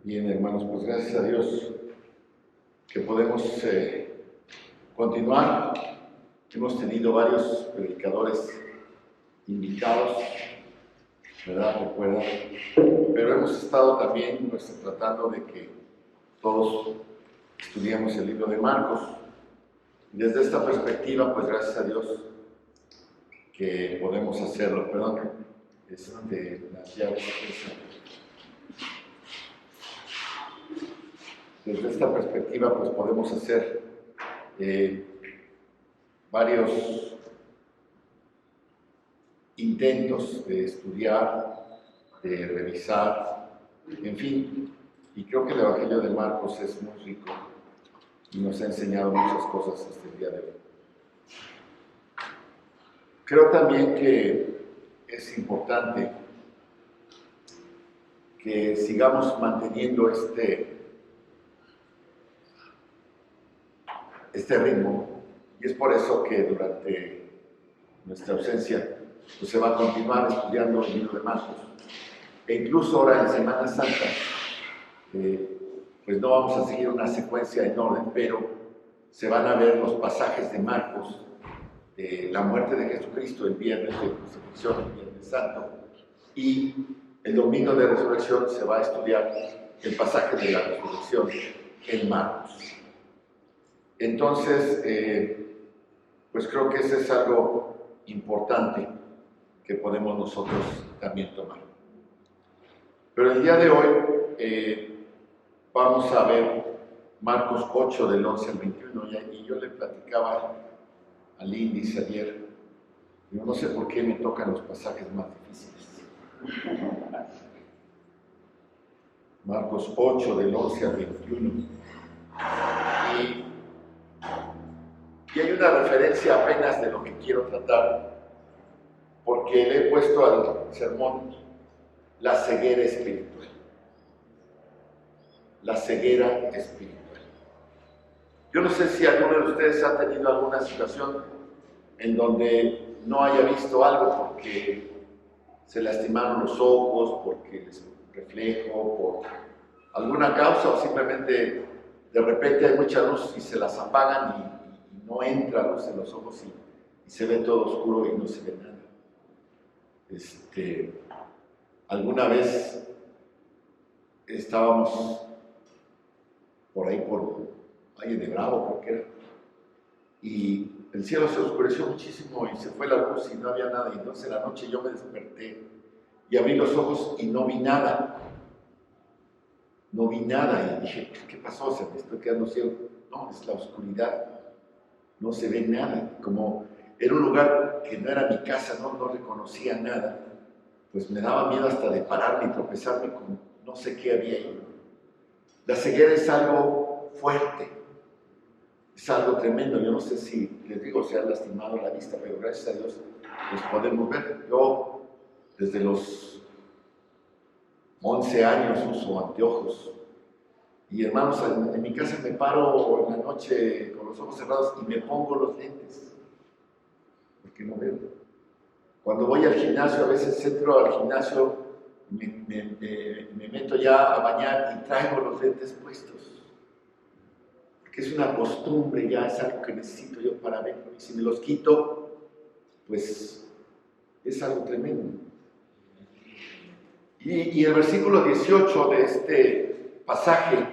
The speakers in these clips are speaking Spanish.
Bien, hermanos, pues gracias a Dios que podemos continuar. Hemos tenido varios predicadores invitados, ¿verdad? Recuerdan, pero hemos estado también tratando de que todos estudiemos el libro de Marcos. Desde esta perspectiva, pues gracias a Dios que podemos hacerlo. Perdón, las llaves. Desde esta perspectiva, pues podemos hacer varios intentos de estudiar, de revisar, en fin, y creo que el Evangelio de Marcos es muy rico y nos ha enseñado muchas cosas hasta el día de hoy. Creo también que es importante que sigamos manteniendo este ritmo, y es por eso que durante nuestra ausencia pues se va a continuar estudiando el libro de Marcos, e incluso ahora en Semana Santa pues no vamos a seguir una secuencia en orden, pero se van a ver los pasajes de Marcos de la muerte de Jesucristo el viernes de crucifixión, el Viernes Santo, y el domingo de resurrección se va a estudiar el pasaje de la resurrección en Marcos. Entonces, pues creo que ese es algo importante que podemos nosotros también tomar. Pero el día de hoy vamos a ver Marcos 8 del 11 al 21, y yo le platicaba a Lindis ayer, yo no sé por qué me tocan los pasajes más difíciles. Marcos 8 del 11 al 21. Y hay una referencia apenas de lo que quiero tratar, porque le he puesto al sermón la ceguera espiritual. La ceguera espiritual. Yo no sé si alguno de ustedes ha tenido alguna situación en donde no haya visto algo porque se lastimaron los ojos, porque les reflejo, por alguna causa, o simplemente de repente hay mucha luz y se las apagan y no entra luz en los ojos y se ve todo oscuro y no se ve nada. Alguna vez estábamos por ahí por Valle de Bravo, creo que era, y el cielo se oscureció muchísimo y se fue la luz y no había nada, y entonces en la noche yo me desperté y abrí los ojos y no vi nada. No vi nada y dije, ¿qué pasó? ¿Se me estoy quedando ciego? No, es la oscuridad. No se ve nada, como era un lugar que no era mi casa, no reconocía nada, pues me daba miedo hasta de pararme y tropezarme con no sé qué había ahí. La ceguera es algo fuerte, es algo tremendo. Yo no sé si, les digo, se ha lastimado la vista, pero gracias a Dios los podemos ver. Yo, desde los 11 años uso anteojos. Y hermanos, en mi casa me paro en la noche con los ojos cerrados y me pongo los lentes, porque no veo. Cuando voy al gimnasio, a veces entro al gimnasio, me meto ya a bañar y traigo los lentes puestos, porque es una costumbre, ya es algo que necesito yo para verlo. Y si me los quito, pues es algo tremendo. Y el versículo 18 de este pasaje,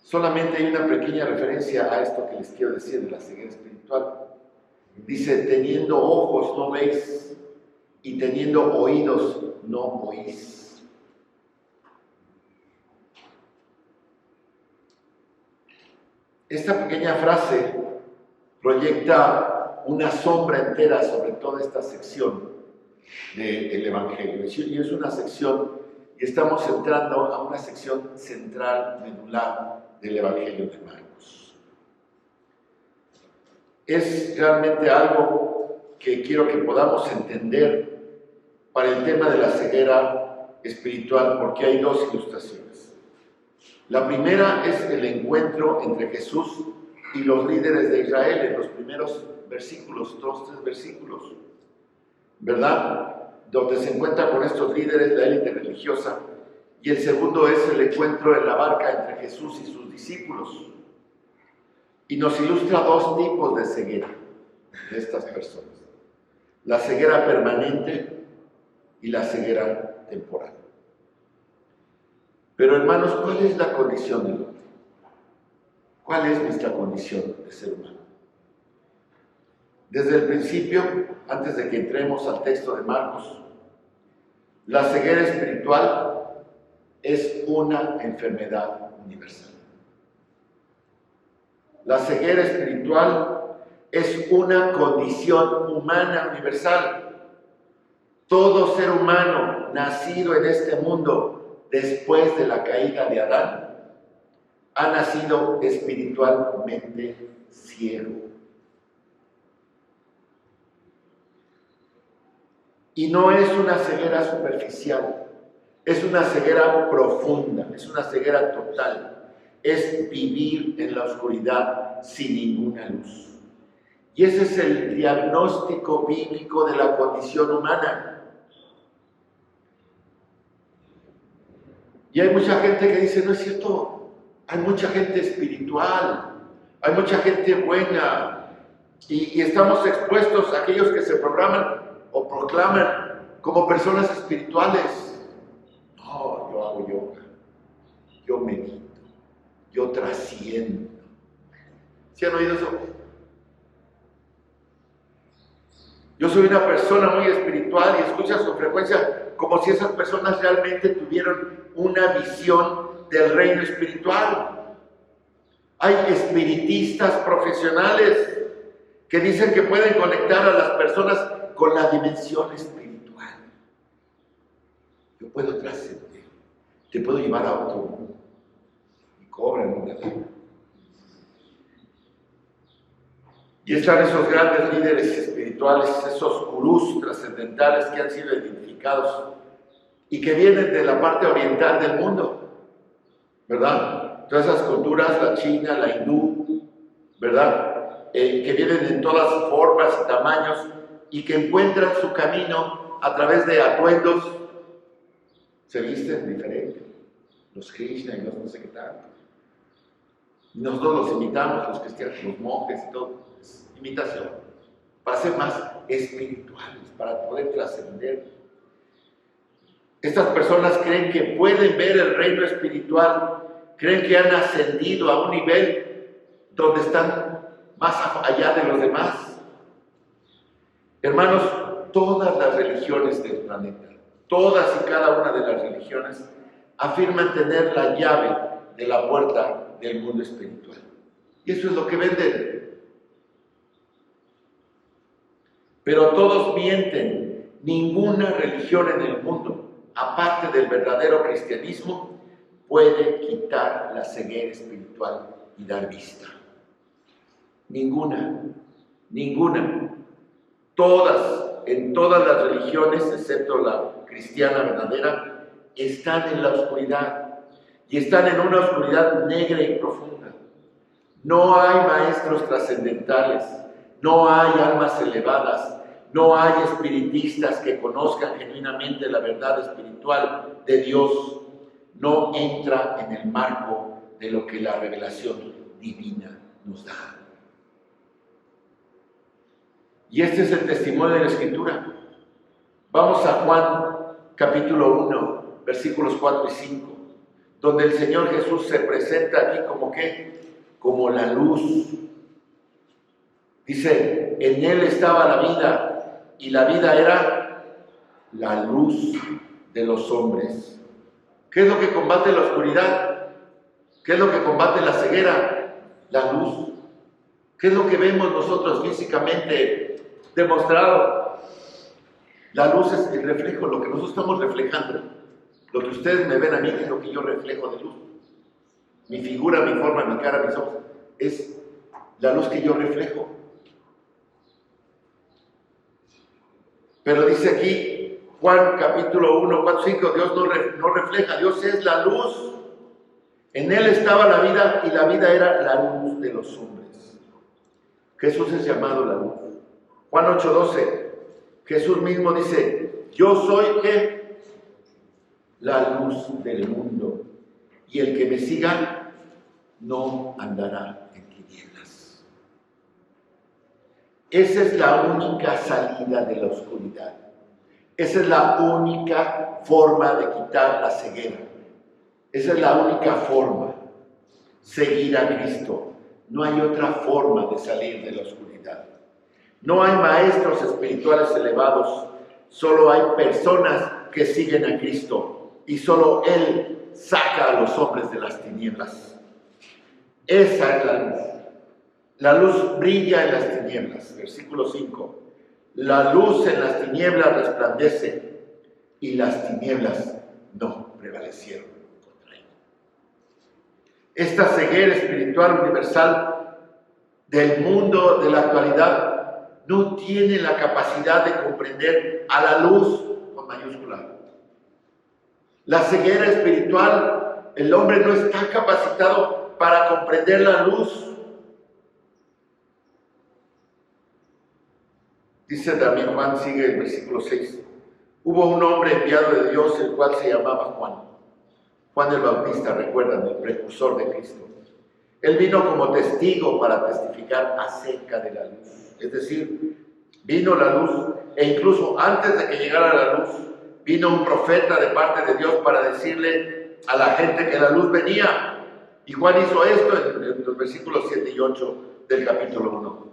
solamente hay una pequeña referencia a esto que les quiero decir de la ceguera espiritual. Dice, teniendo ojos no veis, y teniendo oídos no oís. Esta pequeña frase proyecta una sombra entera sobre toda esta sección del Evangelio. Y es una sección, y estamos entrando a una sección central, medular del Evangelio de Marcos. Es realmente algo que quiero que podamos entender para el tema de la ceguera espiritual, porque hay dos ilustraciones. La primera es el encuentro entre Jesús y los líderes de Israel en los primeros versículos, 2-3 versículos, ¿verdad? Donde se encuentra con estos líderes, la élite religiosa, y el segundo es el encuentro en la barca entre Jesús y sus discípulos. Y nos ilustra dos tipos de ceguera de estas personas: la ceguera permanente y la ceguera temporal. Pero hermanos, ¿cuál es la condición del hombre? ¿Cuál es nuestra condición de ser humano? Desde el principio, antes de que entremos al texto de Marcos, la ceguera espiritual es una enfermedad universal. La ceguera espiritual es una condición humana universal. Todo ser humano nacido en este mundo después de la caída de Adán ha nacido espiritualmente ciego. Y no es una ceguera superficial, es una ceguera profunda, es una ceguera total. Es vivir en la oscuridad sin ninguna luz. Y ese es el diagnóstico bíblico de la condición humana. Y hay mucha gente que dice, no es cierto, hay mucha gente espiritual, hay mucha gente buena, y estamos expuestos a aquellos que se programan o proclaman como personas espirituales. No, yo hago yoga, yo medito, yo trasciendo. ¿Sí han oído eso? Yo soy una persona muy espiritual, y escuchas con frecuencia como si esas personas realmente tuvieran una visión del reino espiritual. Hay espiritistas profesionales que dicen que pueden conectar a las personas con la dimensión espiritual. Yo puedo trascender, te puedo llevar a otro mundo. Y cobran una lana. Y están esos grandes líderes espirituales, esos gurús trascendentales que han sido identificados y que vienen de la parte oriental del mundo, ¿verdad? Todas esas culturas, la china, la hindú, ¿verdad? Que vienen en todas formas y tamaños y que encuentran su camino a través de atuendos. Se visten diferente, los Krishna y los no sé qué tanto. Y nosotros los imitamos, los cristianos, los monjes y todo. Es imitación, para ser más espirituales, para poder trascender. Estas personas creen que pueden ver el reino espiritual, creen que han ascendido a un nivel donde están más allá de los demás. Hermanos, todas las religiones del planeta, todas y cada una de las religiones, afirman tener la llave de la puerta del mundo espiritual. Y eso es lo que venden. Pero todos mienten. Ninguna religión en el mundo, aparte del verdadero cristianismo, puede quitar la ceguera espiritual y dar vista. Ninguna. Todas, en todas las religiones, excepto la cristiana verdadera, están en la oscuridad. Y están en una oscuridad negra y profunda. No hay maestros trascendentales, no hay almas elevadas, no hay espiritistas que conozcan genuinamente la verdad espiritual de Dios. No entra en el marco de lo que la revelación divina nos da. Y este es el testimonio de la Escritura. Vamos a Juan capítulo 1, versículos 4 y 5, donde el Señor Jesús se presenta aquí como ¿qué? Como la luz. Dice, en Él estaba la vida, y la vida era la luz de los hombres. ¿Qué es lo que combate la oscuridad? ¿Qué es lo que combate la ceguera? La luz. ¿Qué es lo que vemos nosotros físicamente demostrado? La luz es el reflejo, lo que nosotros estamos reflejando. Lo que ustedes me ven a mí es lo que yo reflejo de luz. Mi figura, mi forma, mi cara, mis ojos, es la luz que yo reflejo. Pero dice aquí, Juan capítulo 1, 4, 5, Dios no refleja, Dios es la luz. En Él estaba la vida, y la vida era la luz de los hombres. Jesús es llamado la luz. Juan 8, 12, Jesús mismo dice, yo soy ¿qué? la luz del mundo, y el que me siga no andará en tinieblas. Esa es la única salida de la oscuridad. Esa es la única forma de quitar la ceguera. Esa es la única forma. Seguir a Cristo. No hay otra forma de salir de la oscuridad. No hay maestros espirituales elevados. Solo hay personas que siguen a Cristo. Y solo Él saca a los hombres de las tinieblas. Esa es la luz. La luz brilla en las tinieblas. Versículo 5. La luz en las tinieblas resplandece y las tinieblas no prevalecieron contra ella. Esta ceguera espiritual universal del mundo de la actualidad no tiene la capacidad de comprender a la luz con mayúscula. La ceguera espiritual, el hombre no está capacitado para comprender la luz. Dice también Juan, sigue el versículo 6. Hubo un hombre enviado de Dios, el cual se llamaba Juan. Juan el Bautista, recuerdan, el precursor de Cristo. Él vino como testigo para testificar acerca de la luz. Es decir, vino la luz, e incluso antes de que llegara la luz, vino un profeta de parte de Dios para decirle a la gente que la luz venía. Y Juan hizo esto en los versículos 7 y 8 del capítulo 1.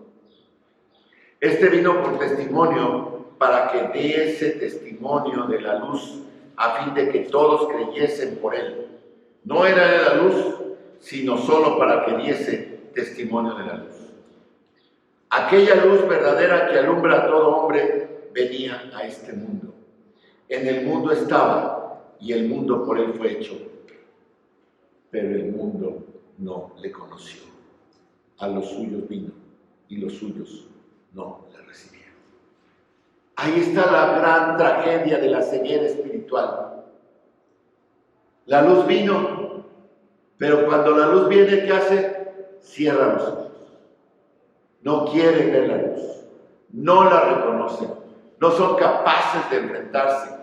Este vino por testimonio para que diese testimonio de la luz, a fin de que todos creyesen por él. No era la luz, sino solo para que diese testimonio de la luz. Aquella luz verdadera que alumbra a todo hombre venía a este mundo. En el mundo estaba, y el mundo por él fue hecho, pero el mundo no le conoció. A los suyos vino, y los suyos no le recibieron. Ahí está la gran tragedia de la ceguera espiritual. La luz vino, pero cuando la luz viene, ¿qué hace? Cierra los ojos. No quieren ver la luz, no la reconocen, no son capaces de enfrentarse.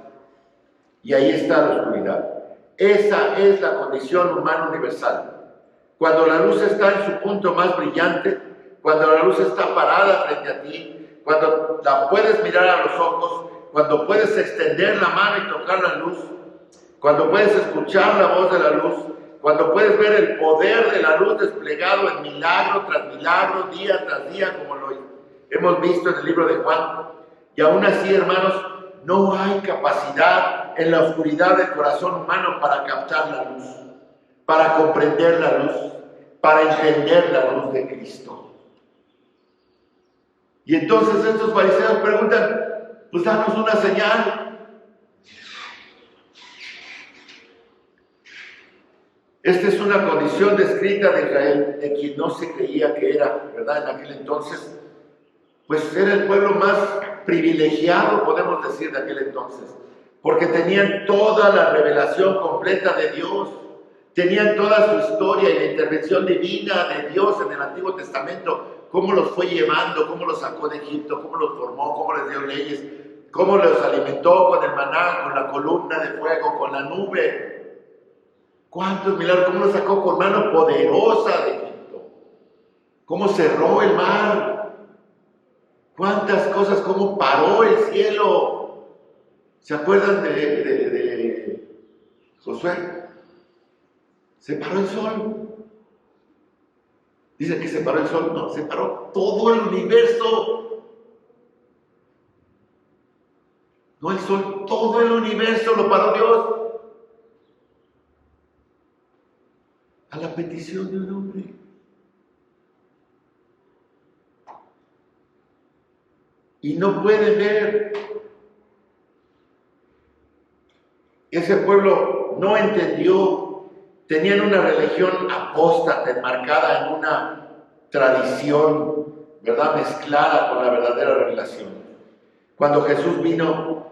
Y ahí está la oscuridad. Esa es la condición humana universal. Cuando la luz está en su punto más brillante, cuando la luz está parada frente a ti, cuando la puedes mirar a los ojos, cuando puedes extender la mano y tocar la luz, cuando puedes escuchar la voz de la luz, cuando puedes ver el poder de la luz desplegado en milagro tras milagro, día tras día, como lo hemos visto en el libro de Juan. Y aún así, hermanos, no hay capacidad en la oscuridad del corazón humano para captar la luz, para comprender la luz, para entender la luz de Cristo. Y entonces estos fariseos preguntan, pues danos una señal. Esta es una condición descrita de Israel, de quien no se creía que era, ¿verdad? En aquel entonces, pues era el pueblo más privilegiado, podemos decir, de aquel entonces, porque tenían toda la revelación completa de Dios, tenían toda su historia y la intervención divina de Dios en el Antiguo Testamento, cómo los fue llevando, cómo los sacó de Egipto, cómo los formó, cómo les dio leyes, cómo los alimentó con el maná, con la columna de fuego, con la nube. ¿Cuántos milagros? ¿Cómo los sacó con mano poderosa de Egipto? ¿Cómo cerró el mar? ¿Cuántas cosas? ¿Cómo paró el cielo? ¿Se acuerdan de Josué? Se paró el sol. Dicen que se paró el sol. No, se paró todo el universo. No el sol, todo el universo lo paró Dios. A la petición de un hombre. Y no pueden ver. Ese pueblo no entendió. Tenían una religión apóstata, enmarcada en una tradición, ¿verdad?, mezclada con la verdadera revelación. Cuando Jesús vino,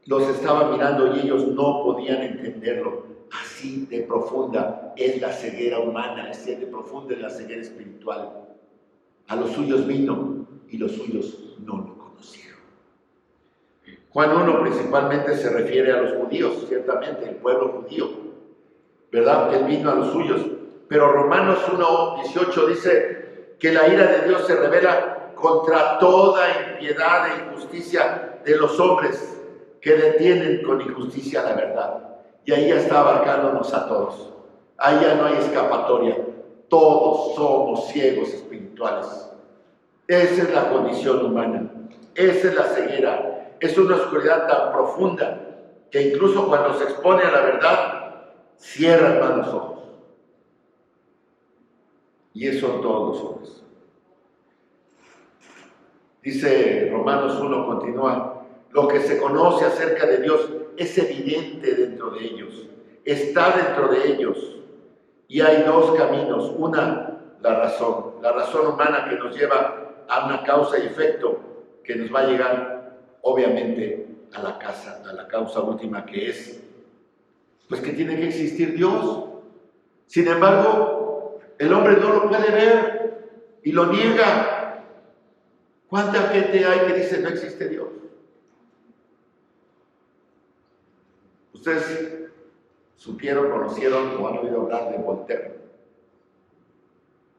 los estaba mirando y ellos no podían entenderlo. Así de profunda es la ceguera humana, así de profunda es la ceguera espiritual. A los suyos vino y los suyos no lo conocieron. Juan 1 principalmente se refiere a los judíos, ciertamente, el pueblo judío, ¿verdad? Él vino a los suyos. Pero Romanos 1:18 dice que la ira de Dios se revela contra toda impiedad e injusticia de los hombres que detienen con injusticia la verdad. Y ahí ya está abarcándonos a todos. Ahí ya no hay escapatoria. Todos somos ciegos espirituales. Esa es la condición humana. Esa es la ceguera. Es una oscuridad tan profunda que incluso cuando se expone a la verdad, cierran más los ojos. Y eso son todos los hombres. Dice Romanos 1, continúa: lo que se conoce acerca de Dios es evidente dentro de ellos, está dentro de ellos. Y hay dos caminos. Una, la razón humana que nos lleva a una causa y efecto que nos va a llegar, obviamente, a la causa última, que es, pues, que tiene que existir Dios. Sin embargo, el hombre no lo puede ver y lo niega. ¿Cuánta gente hay que dice no existe Dios? Ustedes supieron, conocieron o han oído hablar de Voltaire.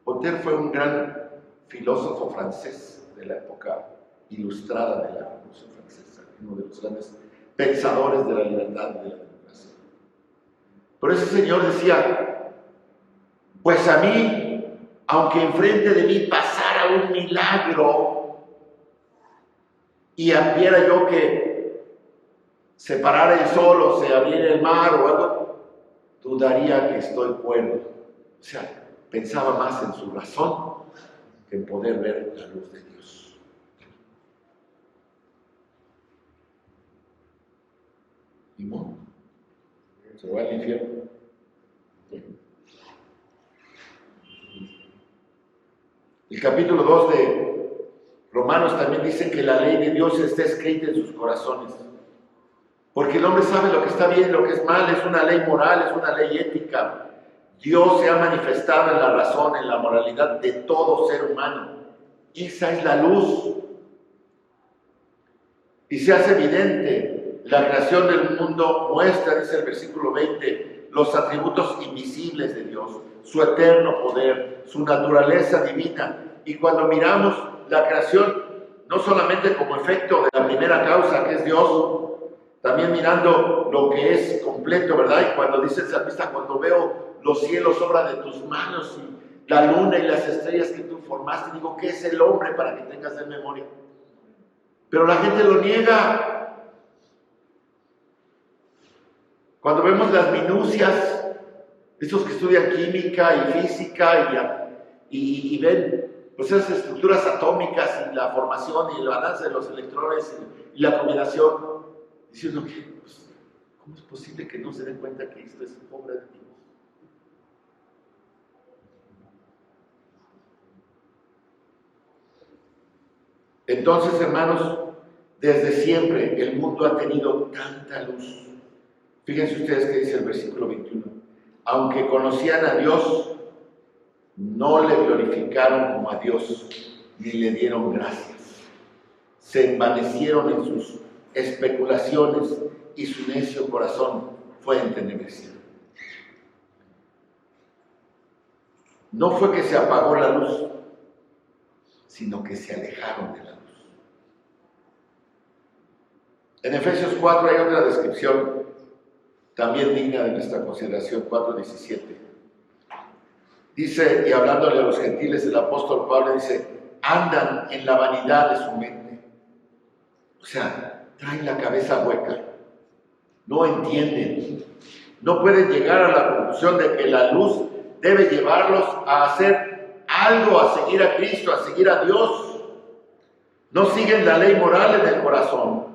Voltaire fue un gran filósofo francés de la época ilustrada de la Revolución Francesa, uno de los grandes pensadores de la libertad y de la democracia. Pero ese señor decía: pues a mí, aunque enfrente de mí pasara un milagro y viera yo que se parara el sol o se abriera el mar o algo, dudaría que estoy cuerdo. O sea, pensaba más en su razón que en poder ver la luz de Dios. ¿Y no? ¿Se va al infierno? El capítulo 2 de Romanos también dice que la ley de Dios está escrita en sus corazones. Porque el hombre sabe lo que está bien, lo que es mal, es una ley moral, es una ley ética. Dios se ha manifestado en la razón, en la moralidad de todo ser humano. Esa es la luz. Y se hace evidente. La creación del mundo muestra, dice el versículo 20, los atributos invisibles de Dios, su eterno poder, su naturaleza divina. Y cuando miramos la creación, no solamente como efecto de la primera causa, que es Dios, también mirando lo que es completo, ¿verdad? Y cuando dice el salmista: cuando veo los cielos, obra de tus manos, y la luna y las estrellas que tú formaste, digo, ¿qué es el hombre para que tengas en memoria? Pero la gente lo niega. Cuando vemos las minucias, estos que estudian química y física y ven pues esas estructuras atómicas y la formación y el balance de los electrones y la combinación, diciendo que, pues, ¿cómo es posible que no se den cuenta que esto es obra de Dios? Entonces, hermanos, desde siempre el mundo ha tenido tanta luz. Fíjense ustedes que dice el versículo 21. Aunque conocían a Dios, no le glorificaron como a Dios, ni le dieron gracias. Se envanecieron en sus especulaciones y su necio corazón fue entenebrecido. No fue que se apagó la luz, sino que se alejaron de la luz. En Efesios 4 hay otra descripción también digna de nuestra consideración, 4:17. Dice, y hablándole a los gentiles, el apóstol Pablo dice: andan en la vanidad de su mente. O sea, traen la cabeza hueca, no entienden, no pueden llegar a la conclusión de que la luz debe llevarlos a hacer algo, a seguir a Cristo, a seguir a Dios. No siguen la ley moral en el corazón,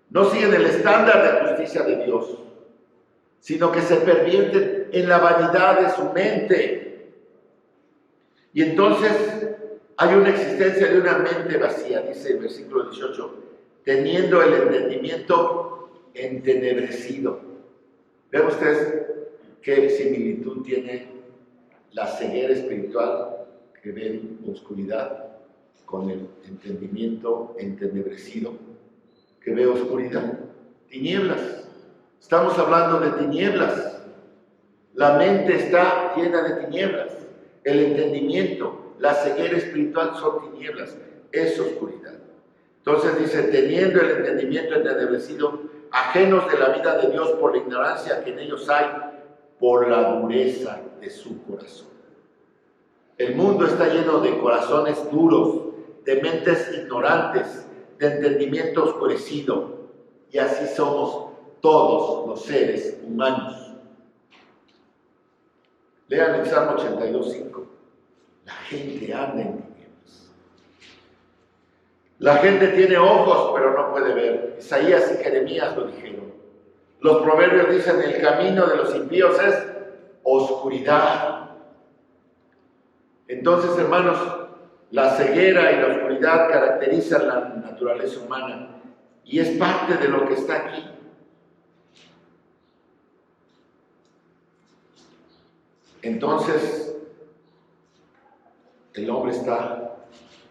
no siguen el estándar de justicia de Dios, sino que se pervierten en la vanidad de su mente. Y entonces hay una existencia de una mente vacía, dice el versículo 18, teniendo el entendimiento entenebrecido. Vean ustedes qué similitud tiene la ceguera espiritual que ve en oscuridad con el entendimiento entenebrecido. que ve oscuridad, tinieblas. Estamos hablando de tinieblas. La mente está llena de tinieblas. El entendimiento, la ceguera espiritual son tinieblas, es oscuridad. Entonces dice, teniendo el entendimiento entenebrecido, ajenos de la vida de Dios por la ignorancia que en ellos hay, por la dureza de su corazón. El mundo está lleno de corazones duros, de mentes ignorantes, de entendimiento oscurecido, y así somos todos los seres humanos. Lean el Salmo 82:5. La gente anda en tinieblas. La gente tiene ojos, pero no puede ver. Isaías y Jeremías lo dijeron. Los proverbios dicen, el camino de los impíos es oscuridad. Entonces, hermanos, la ceguera y la oscuridad caracterizan la naturaleza humana y es parte de lo que está aquí. Entonces, el hombre está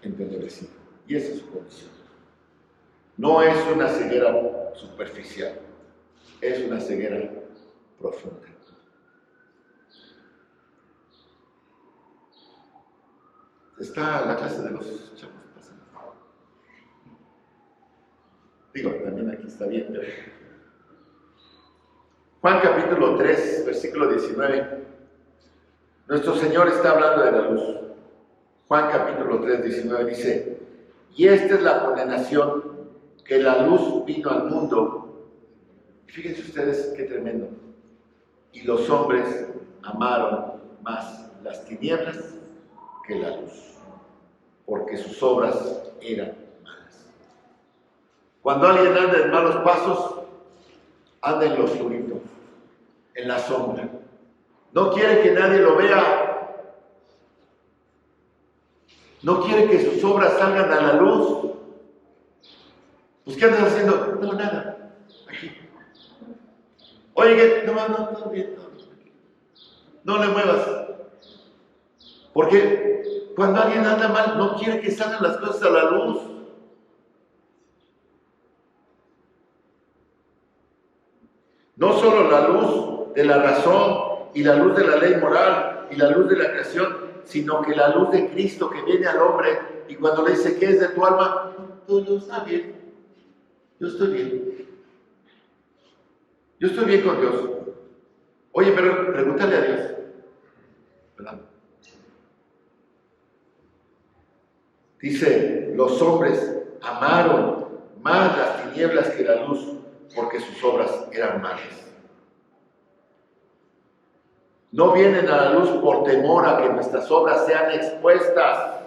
entenebrecido y esa es su condición. No es una ceguera superficial, es una ceguera profunda. Está la clase de los chavos pasando. Digo, también aquí está bien, pero... Juan capítulo 3, versículo 19. Nuestro Señor está hablando de la luz. Juan capítulo 3, 19 dice, y esta es la condenación, que la luz vino al mundo. Fíjense ustedes qué tremendo. Y los hombres amaron más las tinieblas que la luz, porque sus obras eran malas. Cuando alguien anda en malos pasos, anda en lo oscurito, en la sombra. No quiere que nadie lo vea. No quiere que sus obras salgan a la luz. Pues, ¿qué andas haciendo? No, nada. Aquí. Oye, todo bien, todo bien. No le muevas. Porque cuando alguien anda mal, no quiere que salgan las cosas a la luz. No solo la luz de la razón y la luz de la ley moral y la luz de la creación, sino que la luz de Cristo que viene al hombre y cuando le dice, ¿qué es de tu alma? Todo está bien. Yo estoy bien. Yo estoy bien con Dios. Oye, pero pregúntale a Dios. ¿Verdad? Dice, los hombres amaron más las tinieblas que la luz, porque sus obras eran malas. No vienen a la luz por temor a que nuestras obras sean expuestas.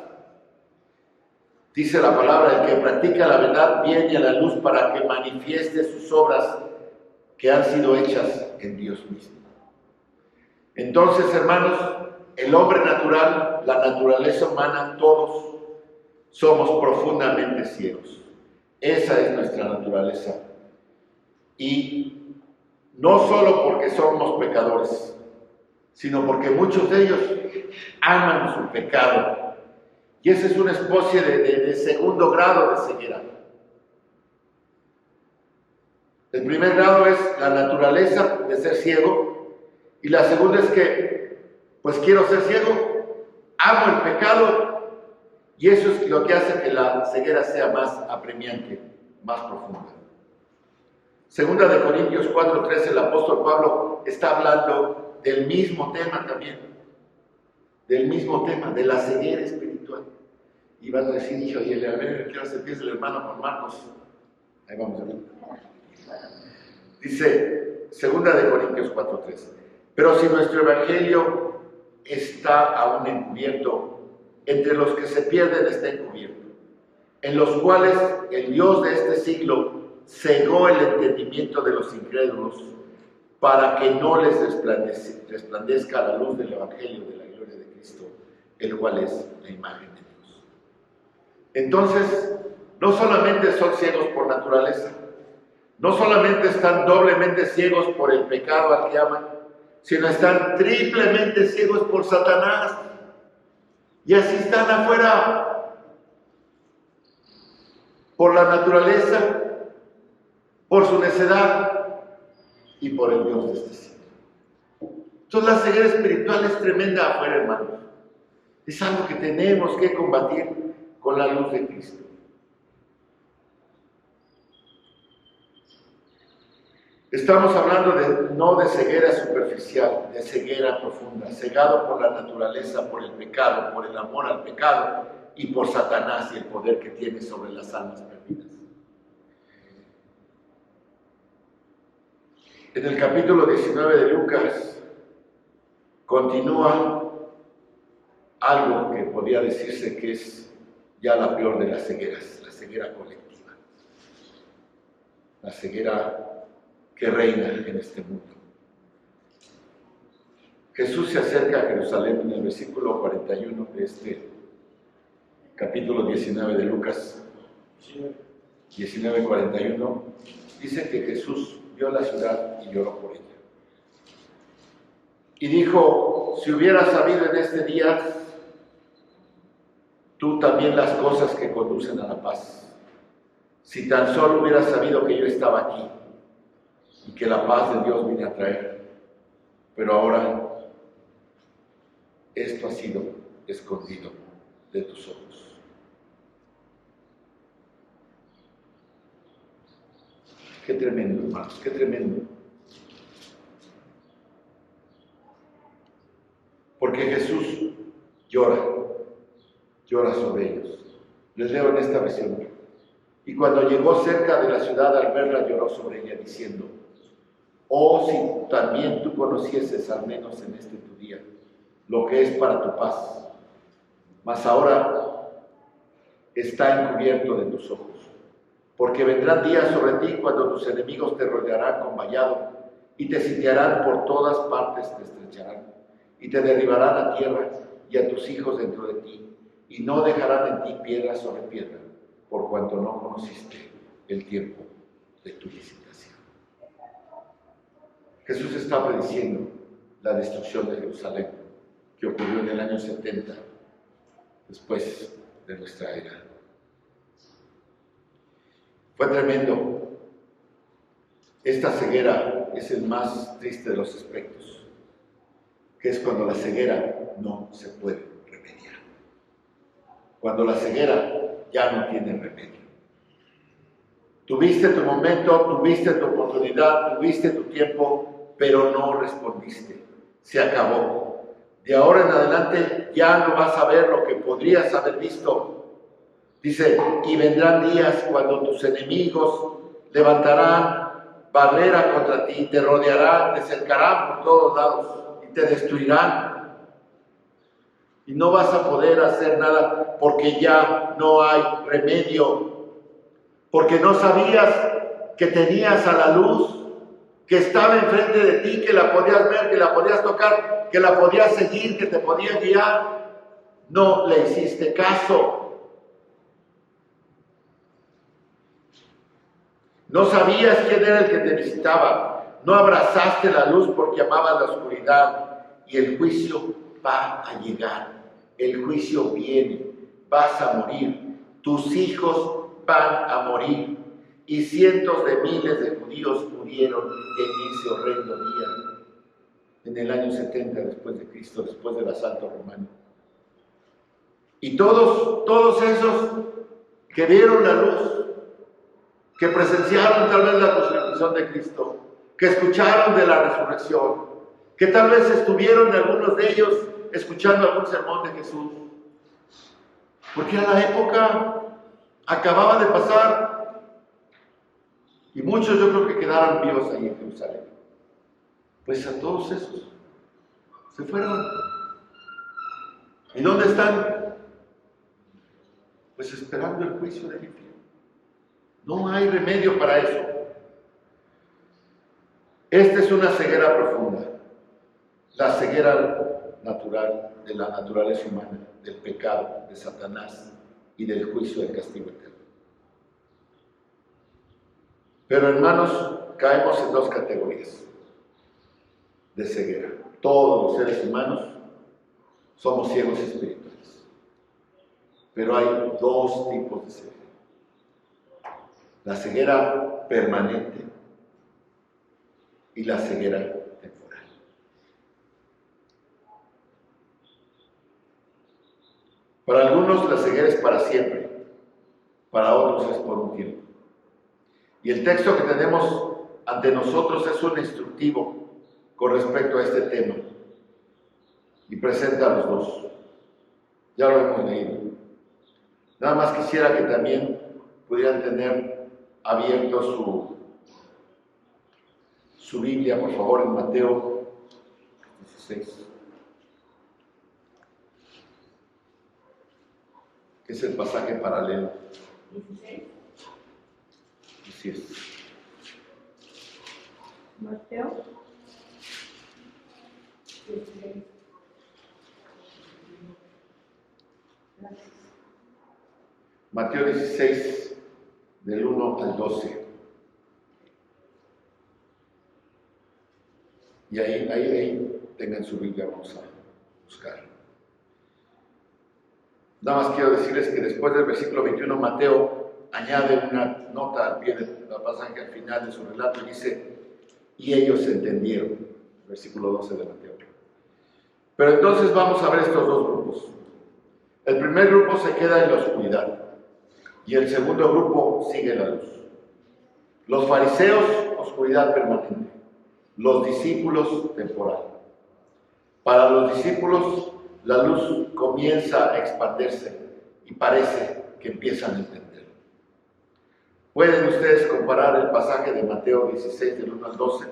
Dice la palabra, el que practica la verdad viene a la luz para que manifieste sus obras que han sido hechas en Dios mismo. Entonces, hermanos, el hombre natural, la naturaleza humana, todos somos profundamente ciegos. Esa es nuestra naturaleza. Y no solo porque somos pecadores, sino porque muchos de ellos aman su pecado. Y esa es una especie de segundo grado de ceguera. El primer grado es la naturaleza de ser ciego, y la segunda es que, pues quiero ser ciego, amo el pecado, y eso es lo que hace que la ceguera sea más apremiante, más profunda. Segunda de Corintios 4:13, el apóstol Pablo está hablando del mismo tema también, del mismo tema, de la ceguera espiritual. Y van a decir, oye, a ver, ¿qué hace empieza el hermano con Marcos? Ahí vamos a ver. Dice, segunda de Corintios 4:13, pero si nuestro evangelio está aún encubierto, entre los que se pierden está encubierto, en los cuales el Dios de este siglo cegó el entendimiento de los incrédulos, para que no les resplandezca la luz del evangelio de la gloria de Cristo, el cual es la imagen de Dios. Entonces, no solamente son ciegos por naturaleza, no solamente están doblemente ciegos por el pecado al que aman, sino están triplemente ciegos por Satanás. Y así están afuera, por la naturaleza, por su necedad y por el Dios de este siglo. Entonces la ceguera espiritual es tremenda afuera, hermanos. Es algo que tenemos que combatir con la luz de Cristo. Estamos hablando no de ceguera superficial, de ceguera profunda, cegado por la naturaleza, por el pecado, por el amor al pecado y por Satanás y el poder que tiene sobre las almas perdidas. En el capítulo 19 de Lucas continúa algo que podría decirse que es ya la peor de las cegueras, la ceguera colectiva, la ceguera que reina en este mundo. Jesús se acerca a Jerusalén en el versículo 41 de este capítulo 19 de Lucas, 19:41, dice que Jesús vio la ciudad y lloró por ella. Y dijo, si hubieras sabido en este día, tú también las cosas que conducen a la paz, si tan solo hubieras sabido que yo estaba aquí, y que la paz de Dios viene a traer. Pero ahora esto ha sido escondido de tus ojos. Qué tremendo, hermanos, qué tremendo. Porque Jesús llora sobre ellos. Les leo en esta versión. Y cuando llegó cerca de la ciudad, al verla, lloró sobre ella, diciendo, oh, si también tú conocieses, al menos en este tu día, lo que es para tu paz. Mas ahora está encubierto de tus ojos. Porque vendrán días sobre ti cuando tus enemigos te rodearán con vallado y te sitiarán por todas partes, te estrecharán y te derribarán a tierra y a tus hijos dentro de ti, y no dejarán en ti piedra sobre piedra, por cuanto no conociste el tiempo de tu visitación. Jesús está prediciendo la destrucción de Jerusalén, que ocurrió en el año 70, después de nuestra era. Fue tremendo. Esta ceguera es el más triste de los aspectos, que es cuando la ceguera no se puede remediar. Cuando la ceguera ya no tiene remedio. Tuviste tu momento, tuviste tu oportunidad, tuviste tu tiempo, pero no respondiste. Se acabó. De ahora en adelante ya no vas a ver lo que podrías haber visto. Dice, y vendrán días cuando tus enemigos levantarán barrera contra ti, te rodearán, te cercarán por todos lados y te destruirán. Y no vas a poder hacer nada porque ya no hay remedio. Porque no sabías que tenías a la luz, que estaba enfrente de ti, que la podías ver, que la podías tocar, que la podías seguir, que te podía guiar. No le hiciste caso. No sabías quién era el que te visitaba. No abrazaste la luz porque amabas la oscuridad. Y el juicio va a llegar. El juicio viene. Vas a morir. Tus hijos van a morir. Y cientos de miles de judíos murieron en ese horrendo día. En el año 70 después de Cristo, después del asalto romano. Y todos esos que vieron la luz, que presenciaron tal vez la crucifixión de Cristo, que escucharon de la resurrección, que tal vez estuvieron algunos de ellos escuchando algún sermón de Jesús, porque a la época acababa de pasar y muchos yo creo que quedaron vivos ahí en Jerusalén. Pues a todos esos se fueron. ¿Y dónde están? Pues esperando el juicio del infierno. No hay remedio para eso. Esta es una ceguera profunda, la ceguera natural de la naturaleza humana, del pecado, de Satanás y del juicio del castigo eterno. Pero hermanos, caemos en dos categorías de ceguera. Todos los seres humanos somos ciegos espirituales, pero hay dos tipos de ceguera. la ceguera permanente y la ceguera temporal. Para algunos la ceguera es para siempre, para otros es por un tiempo. Y el texto que tenemos ante nosotros es un instructivo con respecto a este tema y presenta a los dos. Ya lo hemos leído. Nada más quisiera que también pudieran tener abierto su Biblia, por favor, en Mateo 16, que es el pasaje paralelo. 16. Así es. Mateo 16. Gracias. Mateo 16, del 1 al 12. Y ahí tengan su Biblia, vamos a buscar. Nada más quiero decirles que después del versículo 21, Mateo añade una nota al pie del pasaje, al final de su relato, y dice, y ellos entendieron, versículo 12 de Mateo. Pero entonces vamos a ver estos dos grupos. El primer grupo se queda en la oscuridad y el segundo grupo sigue la luz. Los fariseos, oscuridad permanente. Los discípulos, temporal. Para los discípulos, la luz comienza a expandirse y parece que empiezan a entender. Pueden ustedes comparar el pasaje de Mateo 16, del 1 al 12,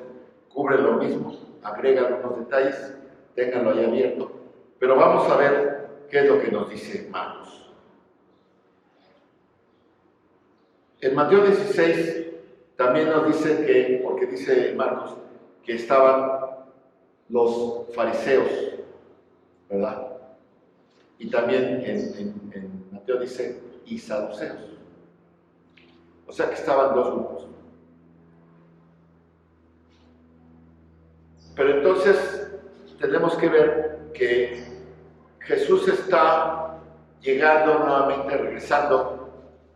cubre lo mismo, agrega algunos detalles, ténganlo ahí abierto, pero vamos a ver qué es lo que nos dice Marcos. En Mateo 16 también nos dice que, porque dice Marcos, que estaban los fariseos, ¿verdad? Y también en Mateo dice, y saduceos. O sea que estaban dos grupos. Pero entonces tenemos que ver que Jesús está llegando nuevamente, regresando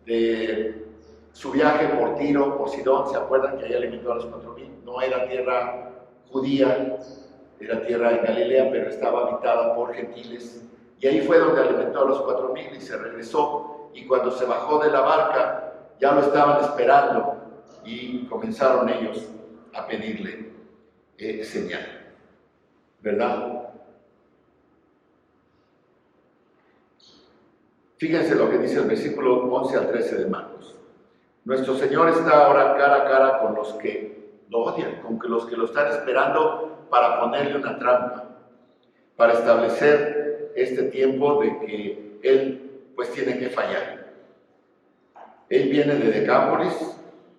de su viaje por Tiro, por Sidón. ¿Se acuerdan que ahí alimentó a los 4,000? No era tierra judía, era tierra en Galilea, pero estaba habitada por gentiles. Y ahí fue donde alimentó a los 4,000 y se regresó. Y cuando se bajó de la barca, ya lo estaban esperando y comenzaron ellos a pedirle señal, ¿verdad? Fíjense lo que dice el versículo 11 al 13 de Marcos. Nuestro Señor está ahora cara a cara con los que lo odian, con los que lo están esperando para ponerle una trampa, para establecer este tiempo de que Él pues tiene que fallar. Él viene de Decápolis,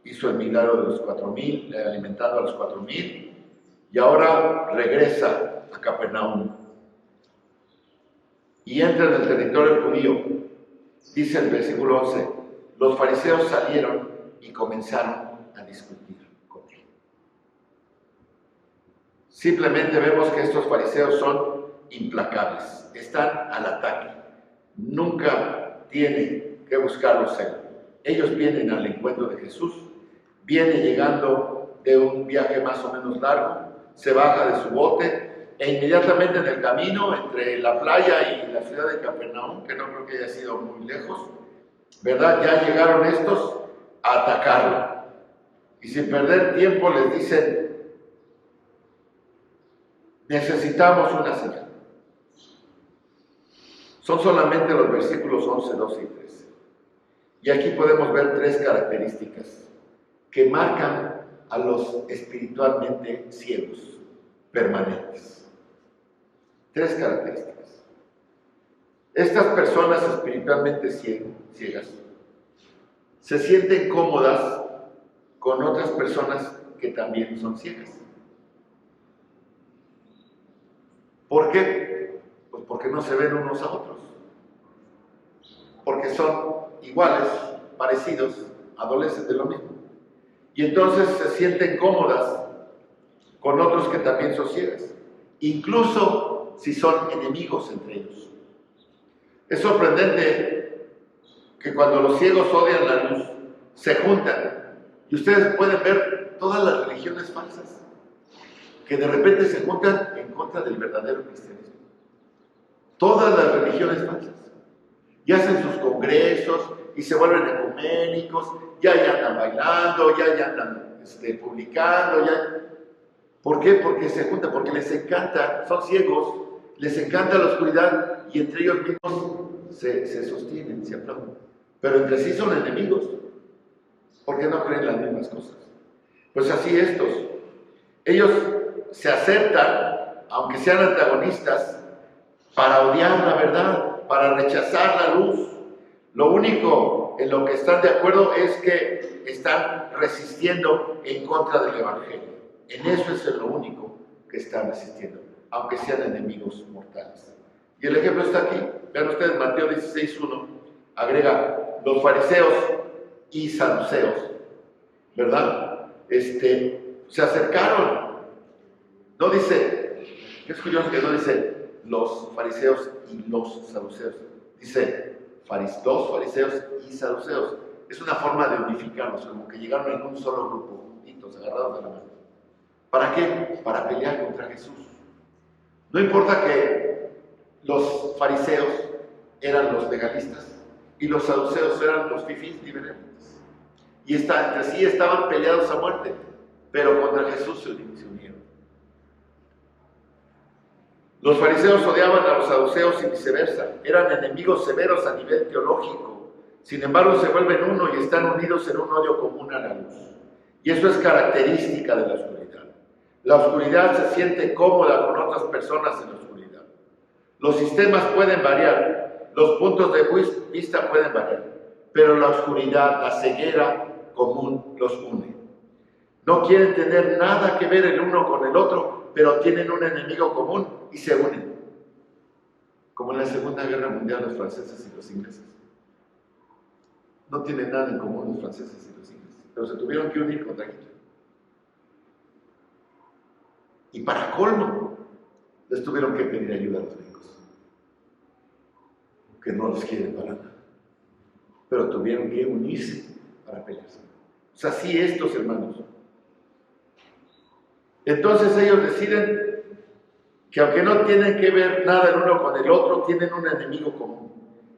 hizo el milagro de los 4,000, alimentando a los 4,000, y ahora regresa a Capernaum. Y entra en el territorio judío. Dice el versículo 11, los fariseos salieron y comenzaron a discutir con él. Simplemente vemos que estos fariseos son implacables, están al ataque. Nunca tienen que buscarlos él. Ellos vienen al encuentro de Jesús, viene llegando de un viaje más o menos largo, se baja de su bote e inmediatamente en el camino entre la playa y la ciudad de Capernaum, que no creo que haya sido muy lejos, ¿verdad? Ya llegaron estos a atacarlo. Y sin perder tiempo les dicen, necesitamos una señal. Son solamente los versículos 11, 12 y 13. Y aquí podemos ver tres características que marcan a los espiritualmente ciegos, permanentes. Tres características. Estas personas espiritualmente ciegas se sienten cómodas con otras personas que también son ciegas. ¿Por qué? Pues porque no se ven unos a otros. Porque son iguales, parecidos, adolecen de lo mismo. Y entonces se sienten cómodas con otros que también son ciegas, incluso si son enemigos entre ellos. Es sorprendente que cuando los ciegos odian la luz, se juntan. Y ustedes pueden ver todas las religiones falsas que de repente se juntan en contra del verdadero cristianismo. Todas las religiones falsas. Y hacen sus congresos y se vuelven ecuménicos, ya andan bailando, ya andan publicando, ya. ¿Por qué? Porque se juntan, porque les encanta, son ciegos, les encanta la oscuridad y entre ellos mismos se sostienen, se aplauden. Pero entre sí son enemigos, porque no creen las mismas cosas. Pues así estos, ellos se aceptan, aunque sean antagonistas, para odiar la verdad, para rechazar la luz. Lo único en lo que están de acuerdo es que están resistiendo en contra del Evangelio. En eso es lo único que están resistiendo, aunque sean enemigos mortales. Y el ejemplo está aquí. Vean ustedes, Mateo 16:1 agrega los fariseos y saduceos, ¿verdad? Se acercaron. No dice, es curioso que no dice los fariseos y los saduceos. Dice dos fariseos y saduceos. Es una forma de unificarlos, como que llegaron en un solo grupo, juntitos, agarrados de la mano. ¿Para qué? Para pelear contra Jesús. No importa que los fariseos eran los legalistas y los saduceos eran los fifís liberales. Y entre sí estaban peleados a muerte, pero contra Jesús se unieron. Los fariseos odiaban a los saduceos y viceversa. Eran enemigos severos a nivel teológico. Sin embargo, se vuelven uno y están unidos en un odio común a la luz. Y eso es característica de la oscuridad. La oscuridad se siente cómoda con otras personas en la oscuridad. Los sistemas pueden variar, los puntos de vista pueden variar, pero la oscuridad, la ceguera común los une. No quieren tener nada que ver el uno con el otro, pero tienen un enemigo común y se unen. Como en la Segunda Guerra Mundial los franceses y los ingleses. No tienen nada en común los franceses y los ingleses, pero se tuvieron que unir contra Hitler. Y para colmo, les tuvieron que pedir ayuda a los gringos, que no los quieren para nada. Pero tuvieron que unirse para pelearse. O sea, sí estos hermanos. Entonces ellos deciden que aunque no tienen que ver nada el uno con el otro, tienen un enemigo común.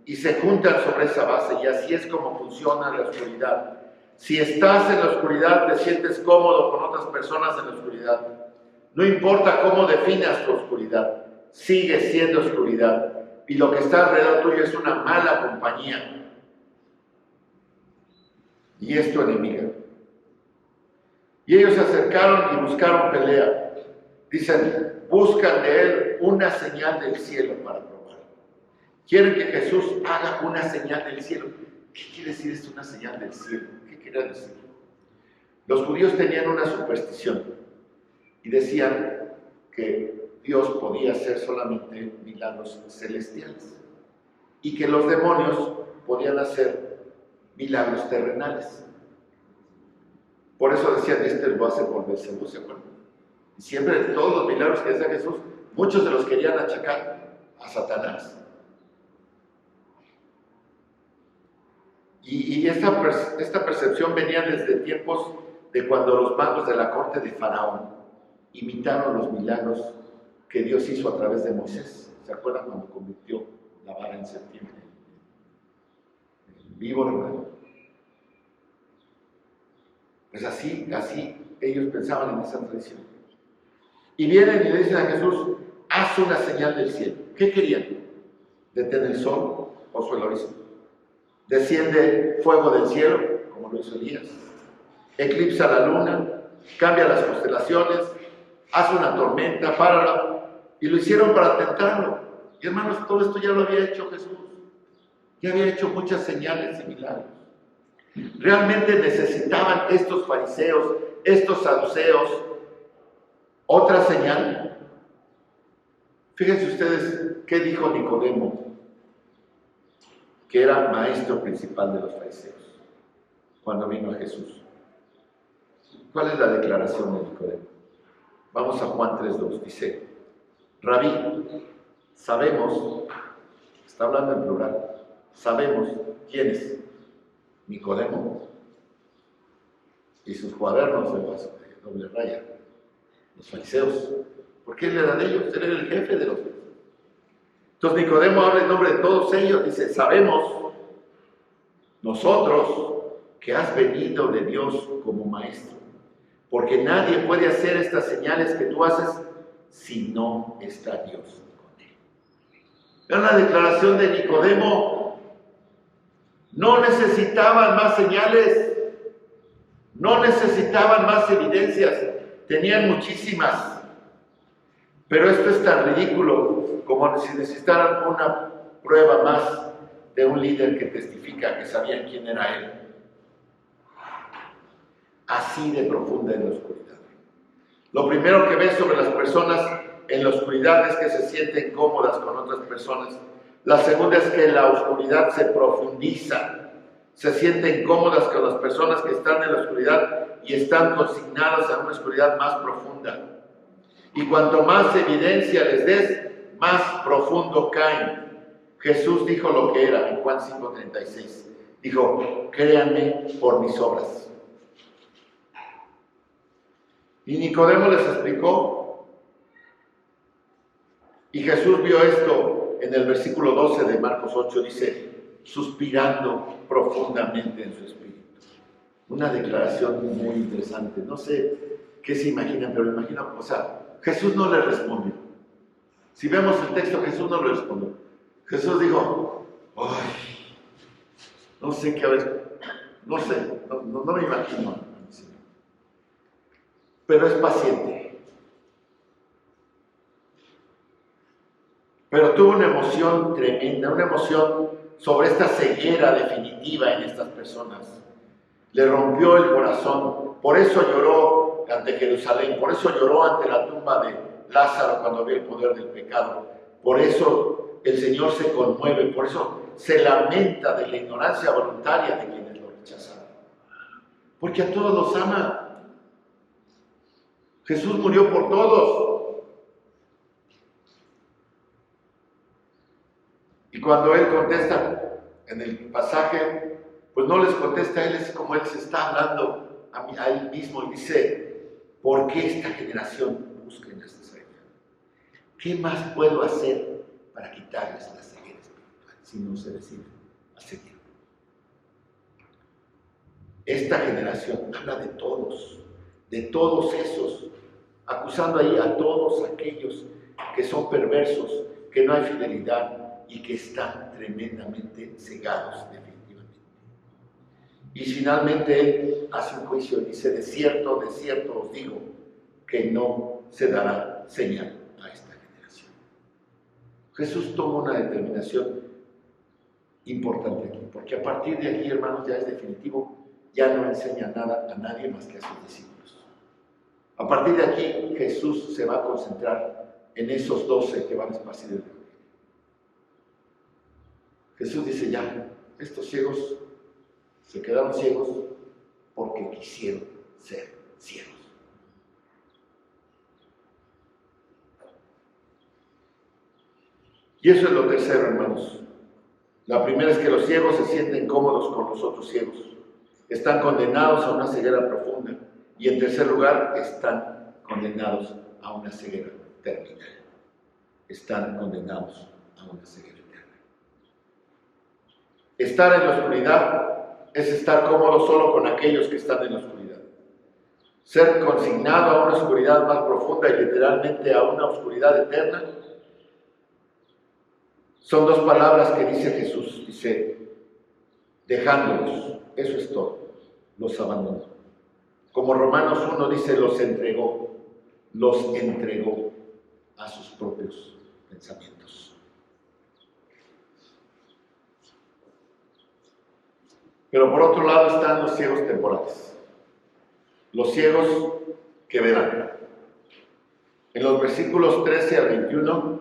Y se juntan sobre esa base, y así es como funciona la oscuridad. Si estás en la oscuridad, te sientes cómodo con otras personas en la oscuridad. No importa cómo definas tu oscuridad, sigue siendo oscuridad. Y lo que está alrededor tuyo es una mala compañía. Y es tu enemiga. Y ellos se acercaron y buscaron pelea. Dicen, buscan de él una señal del cielo para probar. Quieren que Jesús haga una señal del cielo. ¿Qué quiere decir esto, una señal del cielo? ¿Qué quiere decir? Los judíos tenían una superstición y decían que Dios podía hacer solamente milagros celestiales y que los demonios podían hacer milagros terrenales. Por eso decían, lo hace por Beelzebú, ¿se acuerdan? Y siempre todos los milagros que hacía Jesús, muchos de los querían achacar a Satanás. Y esta percepción venía desde tiempos de cuando los magos de la corte de Faraón imitaron los milagros que Dios hizo a través de Moisés. ¿Se acuerdan cuando convirtió la vara en septiembre? El víbora, ¿verdad? Pues así ellos pensaban en esa tradición. Y vienen y le dicen a Jesús, haz una señal del cielo. ¿Qué querían? Detén el sol, o el horizonte. Desciende fuego del cielo, como lo hizo Elías. Eclipsa la luna, cambia las constelaciones, hace una tormenta, párala. Y lo hicieron para tentarlo. Y hermanos, todo esto ya lo había hecho Jesús. Ya había hecho muchas señales y milagros. Realmente necesitaban estos fariseos, estos saduceos, otra señal. Fíjense ustedes qué dijo Nicodemo, que era maestro principal de los fariseos, cuando vino a Jesús. ¿Cuál es la declaración de Nicodemo? Vamos a Juan 3:2, dice, Rabí, sabemos, está hablando en plural, sabemos quién es Nicodemo, y sus cuadernos de doble raya, los fariseos. Porque él era de ellos, él era el jefe de los fariseos. Entonces Nicodemo habla en nombre de todos ellos, dice, sabemos nosotros que has venido de Dios como maestro, porque nadie puede hacer estas señales que tú haces si no está Dios con él. Era una declaración de Nicodemo. No necesitaban más señales, no necesitaban más evidencias, tenían muchísimas. Pero esto es tan ridículo como si necesitaran una prueba más de un líder que testifica que sabían quién era él. Así de profunda es la oscuridad. Lo primero que ves sobre las personas en la oscuridad es que se sienten cómodas con otras personas. La segunda es que la oscuridad se profundiza. Se sienten cómodas con las personas que están en la oscuridad y están consignadas a una oscuridad más profunda. Y cuanto más evidencia les des, más profundo caen. Jesús dijo lo que era en Juan 5:36. Dijo, créanme por mis obras. Y Nicodemo les explicó. Y Jesús vio esto en el versículo 12 de Marcos 8, dice, suspirando profundamente en su espíritu. Una declaración muy interesante. No sé qué se imaginan, pero me imagino, Jesús no le respondió. Si vemos el texto, Jesús no le respondió. Jesús dijo, ay, no sé qué haber, no sé, no me imagino a mi Señor. Pero es paciente. Pero tuvo una emoción tremenda, una emoción sobre esta ceguera definitiva en estas personas. Le rompió el corazón, por eso lloró ante Jerusalén, por eso lloró ante la tumba de Lázaro cuando vio el poder del pecado. Por eso el Señor se conmueve, por eso se lamenta de la ignorancia voluntaria de quienes lo rechazaron. Porque a todos los ama. Jesús murió por todos. Y cuando Él contesta en el pasaje, pues no les contesta a Él, es como Él se está hablando a Él mismo y dice, ¿por qué esta generación busca en esta ceguera? ¿Qué más puedo hacer para quitarles la ceguera espiritual si no se deciden a seguir? Esta generación habla de todos esos, acusando ahí a todos aquellos que son perversos, que no hay fidelidad y que están tremendamente cegados definitivamente. Y finalmente Él hace un juicio y dice, de cierto os digo, que no se dará señal a esta generación. Jesús toma una determinación importante aquí, porque a partir de aquí, hermanos, ya es definitivo, ya no enseña nada a nadie más que a sus discípulos. A partir de aquí, Jesús se va a concentrar en esos 12 que van a esparcir el Evangelio. Jesús dice ya, estos ciegos se quedaron ciegos porque quisieron ser ciegos. Y eso es lo tercero, hermanos. La primera es que los ciegos se sienten cómodos con los otros ciegos. Están condenados a una ceguera profunda. Y en tercer lugar, están condenados a una ceguera terminal. Están condenados a una ceguera eterna. Estar en la oscuridad es estar cómodo solo con aquellos que están en la oscuridad. Ser consignado a una oscuridad más profunda y literalmente a una oscuridad eterna son dos palabras que dice Jesús. Dice, dejándolos, eso es todo, los abandonó. Como Romanos 1 dice, los entregó a sus propios pensamientos. Pero por otro lado están los ciegos temporales, los ciegos que verán. En los versículos 13 al 21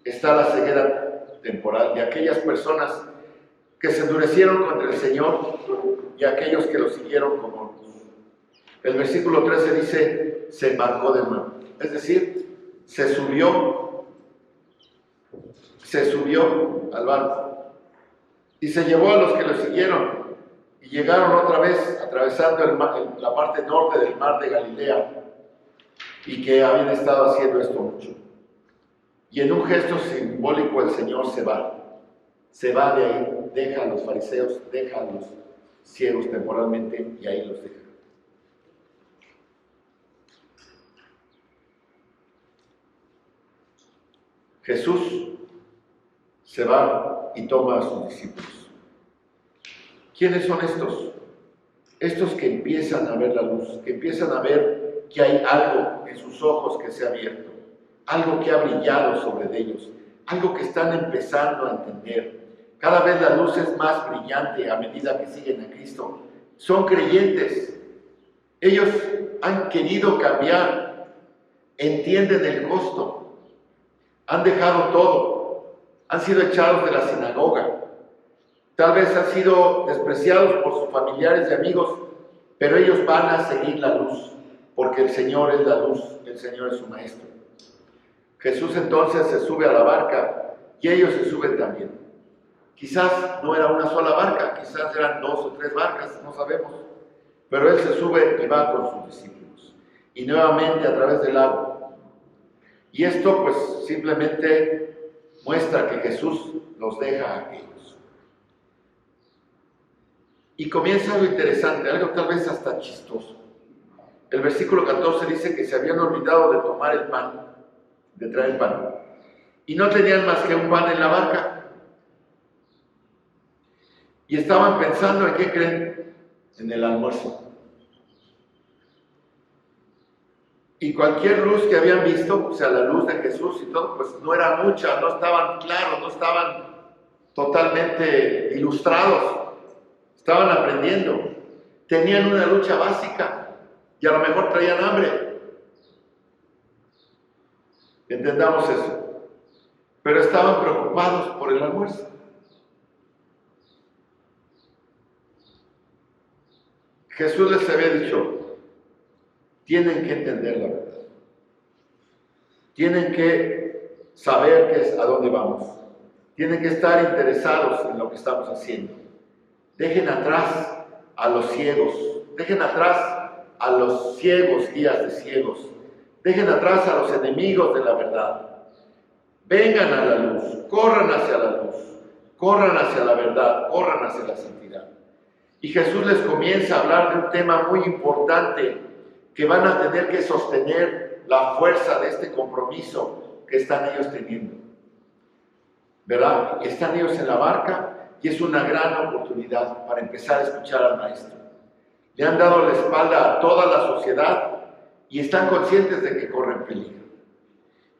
está la ceguera temporal de aquellas personas que se endurecieron contra el Señor y aquellos que lo siguieron como luz. El versículo 13 dice, se embarcó de nuevo, es decir, se subió al barco y se llevó a los que lo siguieron. y llegaron otra vez atravesando la parte norte del mar de Galilea, y que habían estado haciendo esto mucho. Y en un gesto simbólico el Señor se va de ahí, deja a los fariseos, deja a los ciegos temporalmente y ahí los deja. Jesús se va y toma a sus discípulos. ¿Quiénes son estos? Estos que empiezan a ver la luz, que empiezan a ver que hay algo en sus ojos que se ha abierto, algo que ha brillado sobre ellos, algo que están empezando a entender. Cada vez la luz es más brillante a medida que siguen a Cristo. Son creyentes. Ellos han querido cambiar, entienden el costo, han dejado todo, han sido echados de la sinagoga, tal vez han sido despreciados por sus familiares y amigos, pero ellos van a seguir la luz, porque el Señor es la luz, el Señor es su Maestro. Jesús entonces se sube a la barca y ellos se suben también. Quizás no era una sola barca, quizás eran 2 o 3 barcas, no sabemos, pero Él se sube y va con sus discípulos, y nuevamente a través del agua. Y esto pues simplemente muestra que Jesús los deja a aquellos. Y comienza algo interesante, algo tal vez hasta chistoso. El versículo 14 dice que se habían olvidado de tomar el pan, de traer el pan, y no tenían más que un pan en la barca. Y estaban pensando en qué creen, en el almuerzo. Y cualquier luz que habían visto, o sea, la luz de Jesús y todo, pues no era mucha, no estaban claros, no estaban totalmente ilustrados, estaban aprendiendo, tenían una lucha básica y a lo mejor traían hambre. Entendamos eso. Pero estaban preocupados por el almuerzo. Jesús les había dicho, tienen que entender la verdad. Tienen que saber qué es, a dónde vamos. Tienen que estar interesados en lo que estamos haciendo. Dejen atrás a los ciegos. Dejen atrás a los ciegos, guías de ciegos. Dejen atrás a los enemigos de la verdad. Vengan a la luz, corran hacia la luz, corran hacia la verdad, corran hacia la santidad. Y Jesús les comienza a hablar de un tema muy importante que van a tener que sostener la fuerza de este compromiso que están ellos teniendo. ¿Verdad? Están ellos en la barca y es una gran oportunidad para empezar a escuchar al Maestro. Le han dado la espalda a toda la sociedad y están conscientes de que corren peligro.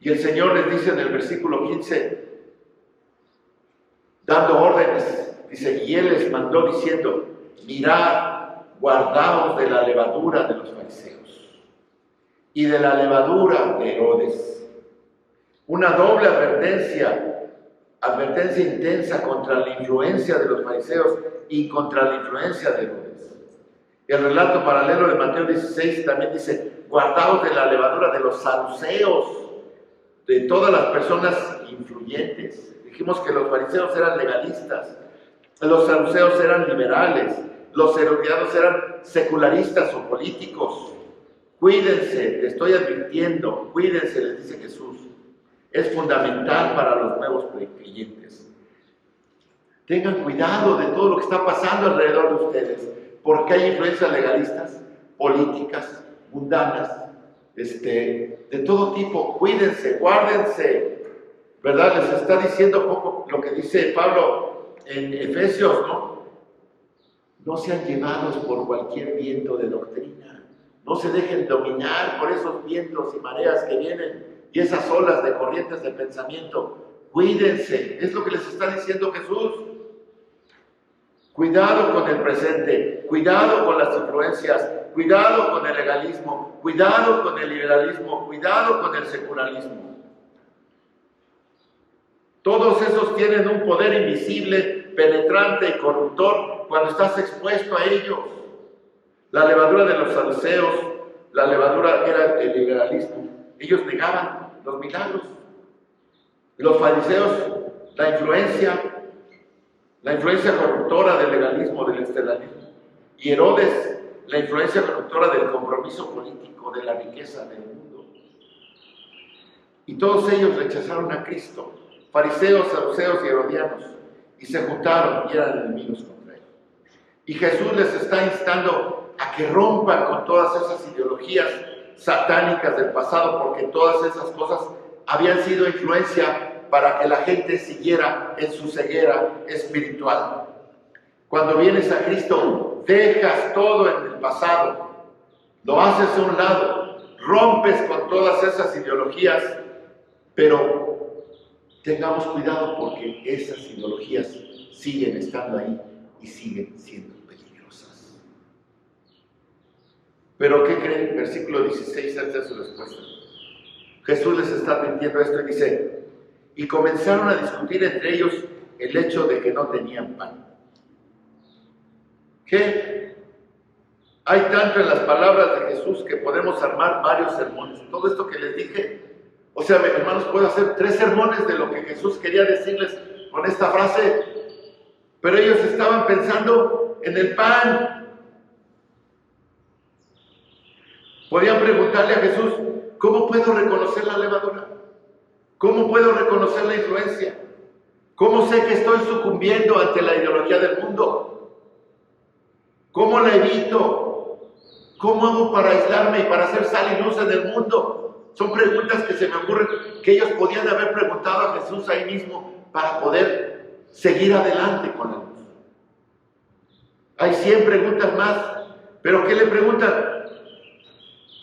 Y el Señor les dice en el versículo 15, dando órdenes, dice, y Él les mandó diciendo, mirad, guardaos de la levadura de los fariseos y de la levadura de Herodes. Una doble advertencia intensa contra la influencia de los fariseos y contra la influencia de Herodes. El relato paralelo de Mateo 16 también dice, guardaos de la levadura de los saduceos, de todas las personas influyentes. Dijimos que los fariseos eran legalistas, los saduceos eran liberales, los herodianos eran secularistas o políticos. Cuídense, te estoy advirtiendo, cuídense, les dice Jesús. Es fundamental para los nuevos creyentes. Tengan cuidado de todo lo que está pasando alrededor de ustedes, porque hay influencias legalistas, políticas, mundanas, de todo tipo. Cuídense, guárdense, ¿verdad? Les está diciendo poco lo que dice Pablo en Efesios, ¿no? No sean llevados por cualquier viento de doctrina. No se dejen dominar por esos vientos y mareas que vienen y esas olas de corrientes de pensamiento. Cuídense, es lo que les está diciendo Jesús. Cuidado con el presente, cuidado con las influencias, cuidado con el legalismo, cuidado con el liberalismo, cuidado con el secularismo. Todos esos tienen un poder invisible, penetrante y corruptor cuando estás expuesto a ellos. La levadura de los saduceos, la levadura era el liberalismo. Ellos negaban los milagros. Los fariseos, la influencia corruptora del legalismo, del estelarismo. y Herodes la influencia conductora del compromiso político, de la riqueza del mundo. Y todos ellos rechazaron a Cristo, fariseos, saduceos y herodianos, y se juntaron y eran enemigos contra él. Y Jesús les está instando a que rompan con todas esas ideologías satánicas del pasado, porque todas esas cosas habían sido influencia para que la gente siguiera en su ceguera espiritual. Cuando vienes a Cristo, dejas todo en el pasado, lo haces a un lado, rompes con todas esas ideologías, pero tengamos cuidado porque esas ideologías siguen estando ahí y siguen siendo peligrosas. Pero ¿qué creen? Versículo 16, esta es su respuesta. Jesús les está advirtiendo esto y dice, y comenzaron a discutir entre ellos el hecho de que no tenían pan. ¿Qué? Hay tanto en las palabras de Jesús que podemos armar varios sermones. Todo esto que les dije, o sea, hermanos, puedo hacer 3 sermones de lo que Jesús quería decirles con esta frase, pero ellos estaban pensando en el pan. Podían preguntarle a Jesús, ¿cómo puedo reconocer la levadura? ¿Cómo puedo reconocer la influencia? ¿Cómo sé que estoy sucumbiendo ante la ideología del mundo? ¿Cómo la evito? ¿Cómo hago para aislarme y para hacer sal y luz en el mundo? Son preguntas que se me ocurren que ellos podían haber preguntado a Jesús ahí mismo para poder seguir adelante con la luz. Hay 100 preguntas más, pero ¿qué le preguntan?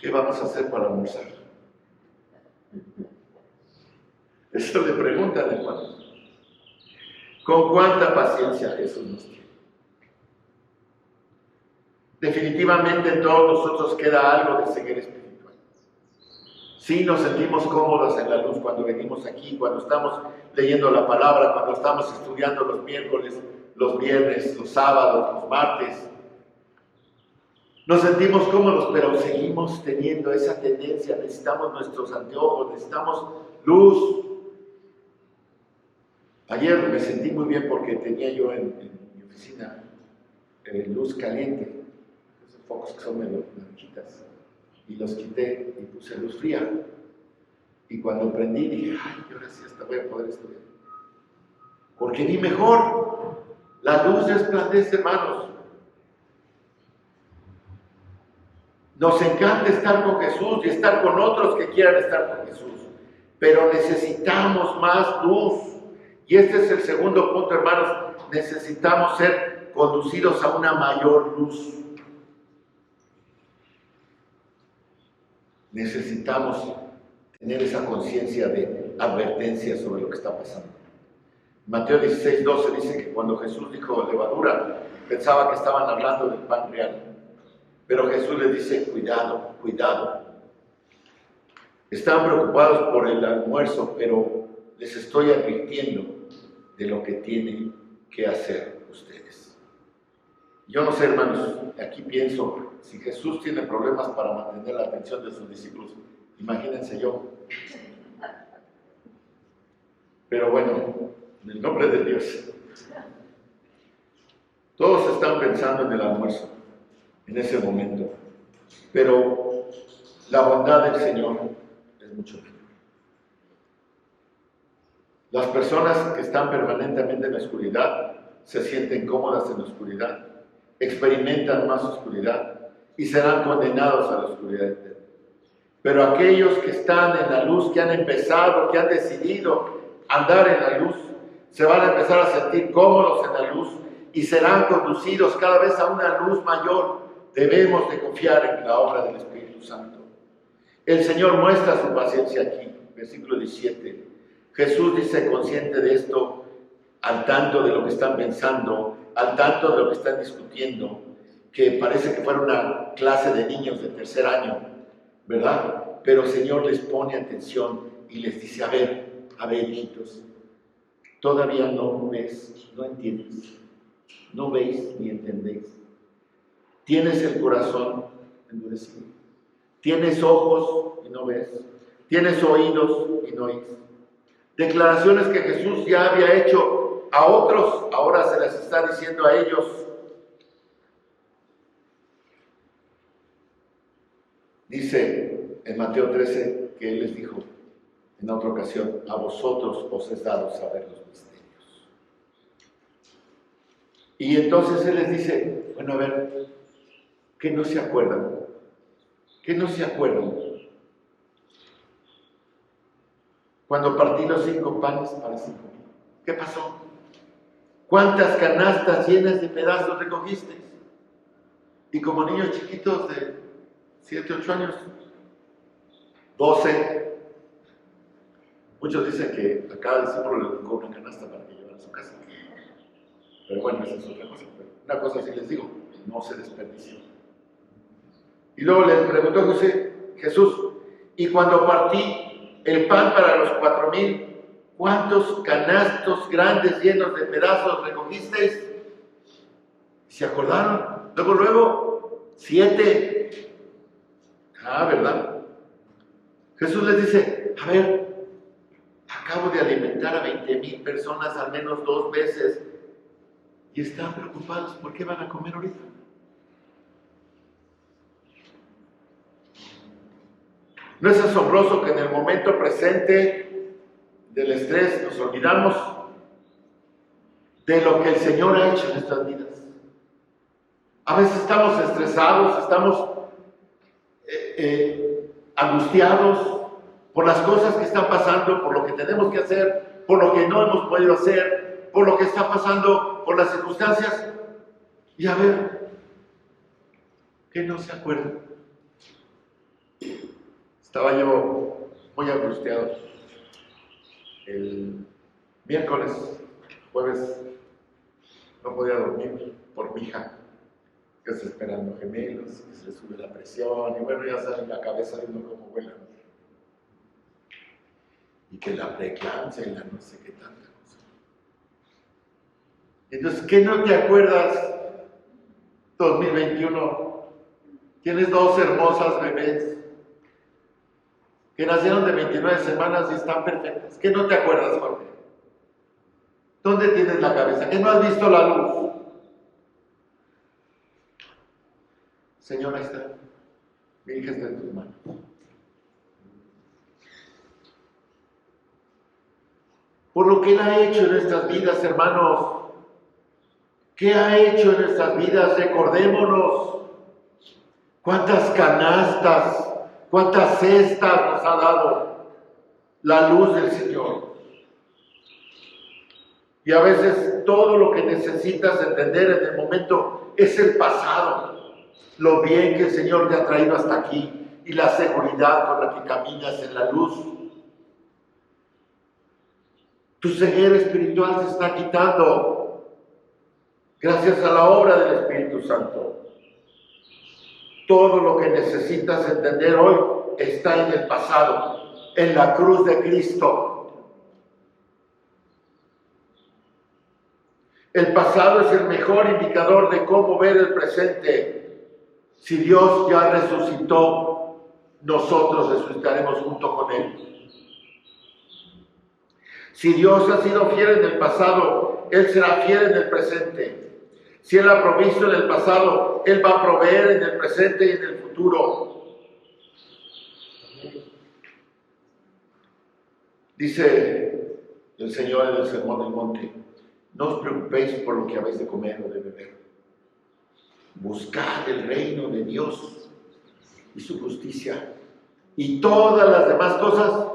¿Qué vamos a hacer para almorzar? Eso le preguntan, hermanos. ¿Con cuánta paciencia Jesús nos tiene? Definitivamente en todos nosotros queda algo de ceguera espiritual. Sí nos sentimos cómodos en la luz cuando venimos aquí, cuando estamos leyendo la palabra, cuando estamos estudiando los miércoles, los viernes, los sábados, los martes. Nos sentimos cómodos, pero seguimos teniendo esa tendencia. Necesitamos nuestros anteojos, necesitamos luz. Ayer me sentí muy bien porque tenía yo en mi oficina luz caliente. Focos que son medio blanquitas, y los quité y puse luz fría, y cuando prendí dije, ay, ahora sí hasta voy a poder estudiar, porque vi mejor. La luz resplandece, hermanos. Nos encanta estar con Jesús y estar con otros que quieran estar con Jesús, pero necesitamos más luz, y este es el segundo punto, hermanos. Necesitamos ser conducidos a una mayor luz. Necesitamos tener esa conciencia de advertencia sobre lo que está pasando. Mateo 16:12 dice que cuando Jesús dijo levadura, pensaba que estaban hablando del pan real. Pero Jesús les dice, cuidado, cuidado. Están preocupados por el almuerzo, pero les estoy advirtiendo de lo que tienen que hacer ustedes. Yo no sé, hermanos, aquí pienso, si Jesús tiene problemas para mantener la atención de sus discípulos, imagínense yo. Pero bueno, en el nombre de Dios. Todos están pensando en el almuerzo, en ese momento. Pero la bondad del Señor es mucho mayor. Las personas que están permanentemente en la oscuridad se sienten cómodas en la oscuridad, experimentan más oscuridad y serán condenados a la oscuridad eterna. Pero aquellos que están en la luz, que han empezado, que han decidido andar en la luz, se van a empezar a sentir cómodos en la luz y serán conducidos cada vez a una luz mayor. Debemos de confiar en la obra del Espíritu Santo. El Señor muestra su paciencia aquí, versículo 17. Jesús dice, consciente de esto, al tanto de lo que están pensando, al tanto de lo que están discutiendo, que parece que fuera una clase de niños de 3er año, ¿verdad? Pero el Señor les pone atención y les dice, a ver, hijitos, todavía no ves, no entiendes, no veis ni entendéis. Tienes el corazón endurecido, tienes ojos y no ves, tienes oídos y no oís. Declaraciones que Jesús ya había hecho a otros, ahora se las está diciendo a ellos. Dice en Mateo 13 que Él les dijo en otra ocasión: a vosotros os es dado saber los misterios. Y entonces Él les dice: bueno, a ver, ¿qué no se acuerdan? ¿Qué no se acuerdan? Cuando partí los 5 panes para 5,000, ¿qué pasó? ¿Cuántas canastas llenas de pedazos recogisteis? Y como niños chiquitos de 7, 8 años, 12. Muchos dicen que a cada discípulo le tocó una canasta para que llevara a su casa. Pero bueno, esa es otra cosa. Pero una cosa sí les digo: no se desperdició. Y luego les preguntó Jesús: y cuando partí el pan para los 4,000, ¿cuántos canastos grandes llenos de pedazos recogisteis? ¿Se acordaron? Luego, 7. ¿Verdad? Jesús les dice: a ver, acabo de alimentar a 20,000 personas al menos 2 veces y están preocupados por qué van a comer ahorita. ¿No es asombroso que en el momento presente del estrés nos olvidamos de lo que el Señor ha hecho en nuestras vidas? A veces estamos estresados, estamos angustiados por las cosas que están pasando, por lo que tenemos que hacer, por lo que no hemos podido hacer, por lo que está pasando, por las circunstancias. Y a ver, ¿qué no se acuerdan? Estaba yo muy angustiado el miércoles, jueves, no podía dormir por mi hija, que está esperando gemelos, que se le sube la presión, y bueno, ya saben la cabeza de uno cómo vuela. Y que la preeclampsia y la no sé qué tanta cosa. Entonces, ¿qué no te acuerdas? 2021, tienes 2 hermosas bebés que nacieron de 29 semanas y están perfectas. ¿Qué no te acuerdas, Jorge? ¿Dónde tienes la cabeza? ¿Que no has visto la luz? Señor, ahí está. Mi hija está en tus manos. Por lo que Él ha hecho en nuestras vidas, hermanos. ¿Qué ha hecho en nuestras vidas? Recordémonos. ¿Cuántas canastas, cuántas cestas nos ha dado la luz del Señor? Y a veces todo lo que necesitas entender en el momento es el pasado. Lo bien que el Señor te ha traído hasta aquí y la seguridad con la que caminas en la luz. Tu ceguera espiritual se está quitando gracias a la obra del Espíritu Santo. Todo lo que necesitas entender hoy está en el pasado, en la cruz de Cristo. El pasado es el mejor indicador de cómo ver el presente. Si Dios ya resucitó, nosotros resucitaremos junto con Él. Si Dios ha sido fiel en el pasado, Él será fiel en el presente. Si Él ha provisto en el pasado, Él va a proveer en el presente y en el futuro. Dice el Señor en el Sermón del Monte: no os preocupéis por lo que habéis de comer o de beber. Buscad el reino de Dios y su justicia, y todas las demás cosas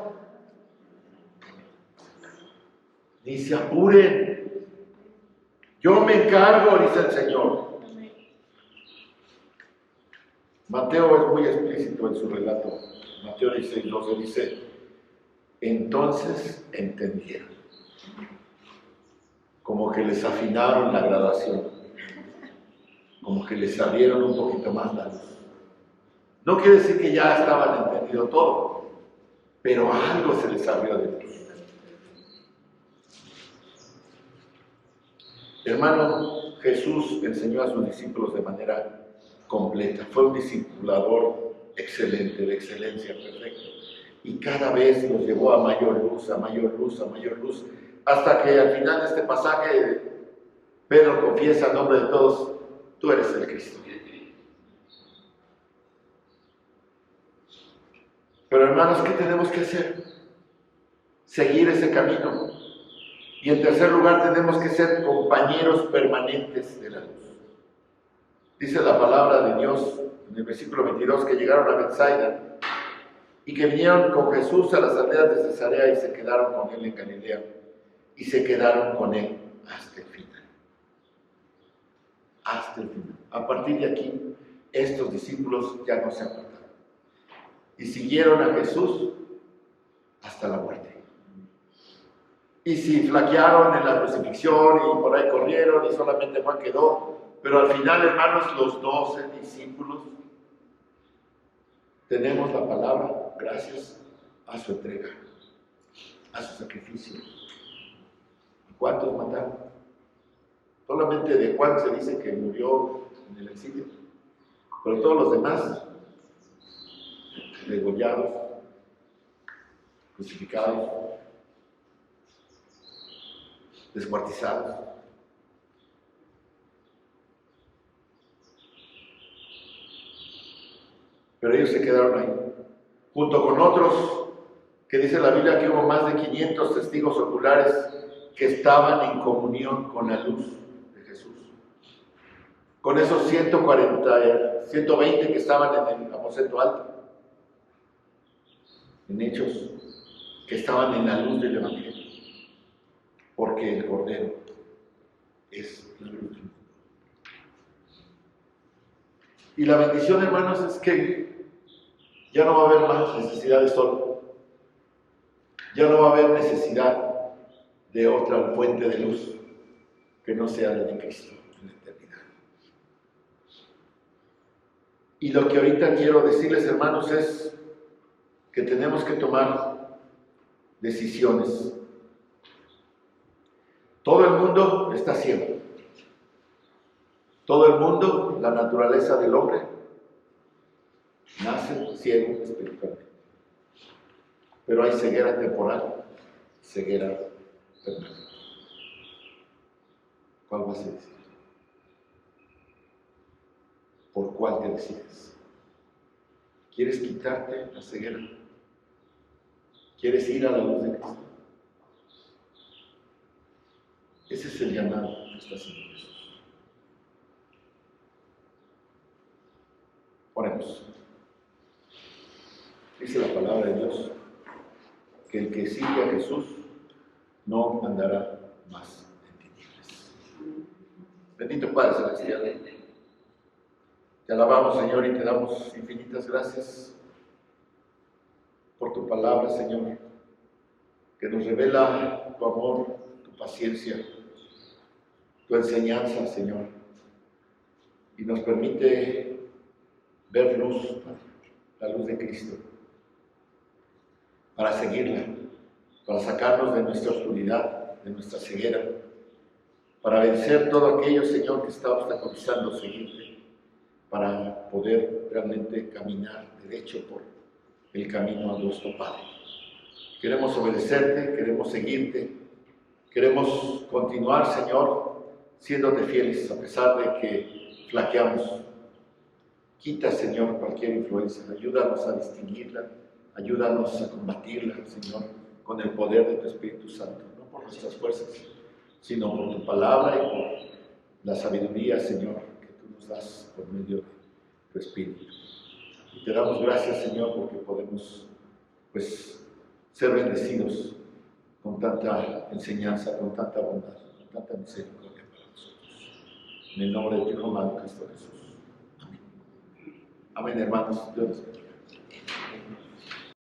ni se apuren. Yo me encargo, dice el Señor. Mateo es muy explícito en su relato. Mateo 16:12 dice: entonces entendieron. Como que les afinaron la gradación. Como que les abrieron un poquito más la luz. No quiere decir que ya estaban entendido todo, pero algo se les abrió de luz. Hermano, Jesús enseñó a sus discípulos de manera completa. Fue un discipulador excelente, de excelencia, perfecto. Y cada vez los llevó a mayor luz, a mayor luz, a mayor luz, hasta que al final de este pasaje Pedro confiesa en nombre de todos: tú eres el Cristo. Pero hermanos, ¿qué tenemos que hacer? Seguir ese camino. Y en tercer lugar, tenemos que ser compañeros permanentes de la luz. Dice la palabra de Dios en el versículo 22 que llegaron a Betsaida y que vinieron con Jesús a las aldeas de Cesarea y se quedaron con él en Galilea y se quedaron con él hasta el final. Hasta el final. A partir de aquí, estos discípulos ya no se apartaron y siguieron a Jesús hasta la muerte. Y si flaquearon en la crucifixión y por ahí corrieron y solamente Juan quedó, pero al final, hermanos, los 12 discípulos tenemos la palabra gracias a su entrega, a su sacrificio. ¿Cuántos mataron? Solamente de Juan se dice que murió en el exilio, pero todos los demás, degollados, crucificados, descuartizados. Pero ellos se quedaron ahí, junto con otros, que dice la Biblia que hubo más de 500 testigos oculares que estaban en comunión con la luz de Jesús. Con esos 120 que estaban en el aposento alto, en Hechos, que estaban en la luz del Evangelio, porque el Cordero es la luz. Y la bendición, hermanos, es que ya no va a haber más necesidad de sol, ya no va a haber necesidad de otra fuente de luz que no sea la de Cristo en la eternidad. Y lo que ahorita quiero decirles, hermanos, es que tenemos que tomar decisiones. Todo el mundo está ciego. Todo el mundo, la naturaleza del hombre, nace ciego espiritualmente. Pero hay ceguera temporal, ceguera permanente. ¿Cuál vas a decir? ¿Por cuál te decides? ¿Quieres quitarte la ceguera? ¿Quieres ir a la luz de Cristo? Ese es el llamado que está haciendo Jesús. Oremos. Dice la palabra de Dios que el que sigue a Jesús no andará más en tinieblas. Bendito Padre Celestial, te alabamos, Señor, y te damos infinitas gracias por tu palabra, Señor, que nos revela tu amor, tu paciencia, tu enseñanza, Señor, y nos permite ver luz, la luz de Cristo, para seguirla, para sacarnos de nuestra oscuridad, de nuestra ceguera, para vencer todo aquello, Señor, que está obstaculizando seguirte, para poder realmente caminar derecho por el camino a nuestro Padre. Queremos obedecerte, queremos seguirte, queremos continuar, Señor, siéndote fieles a pesar de que flaqueamos. Quita, Señor, cualquier influencia, ayúdanos a distinguirla, ayúdanos a combatirla, Señor, con el poder de tu Espíritu Santo, no por nuestras fuerzas, sino por tu palabra y por la sabiduría, Señor, que tú nos das por medio de tu Espíritu. Y te damos gracias, Señor, porque podemos, ser bendecidos con tanta enseñanza, con tanta bondad, con tanta misericordia para nosotros. En el nombre de tu Hijo amado Cristo Jesús. Amén. Amén, hermanos. Dios les bendiga.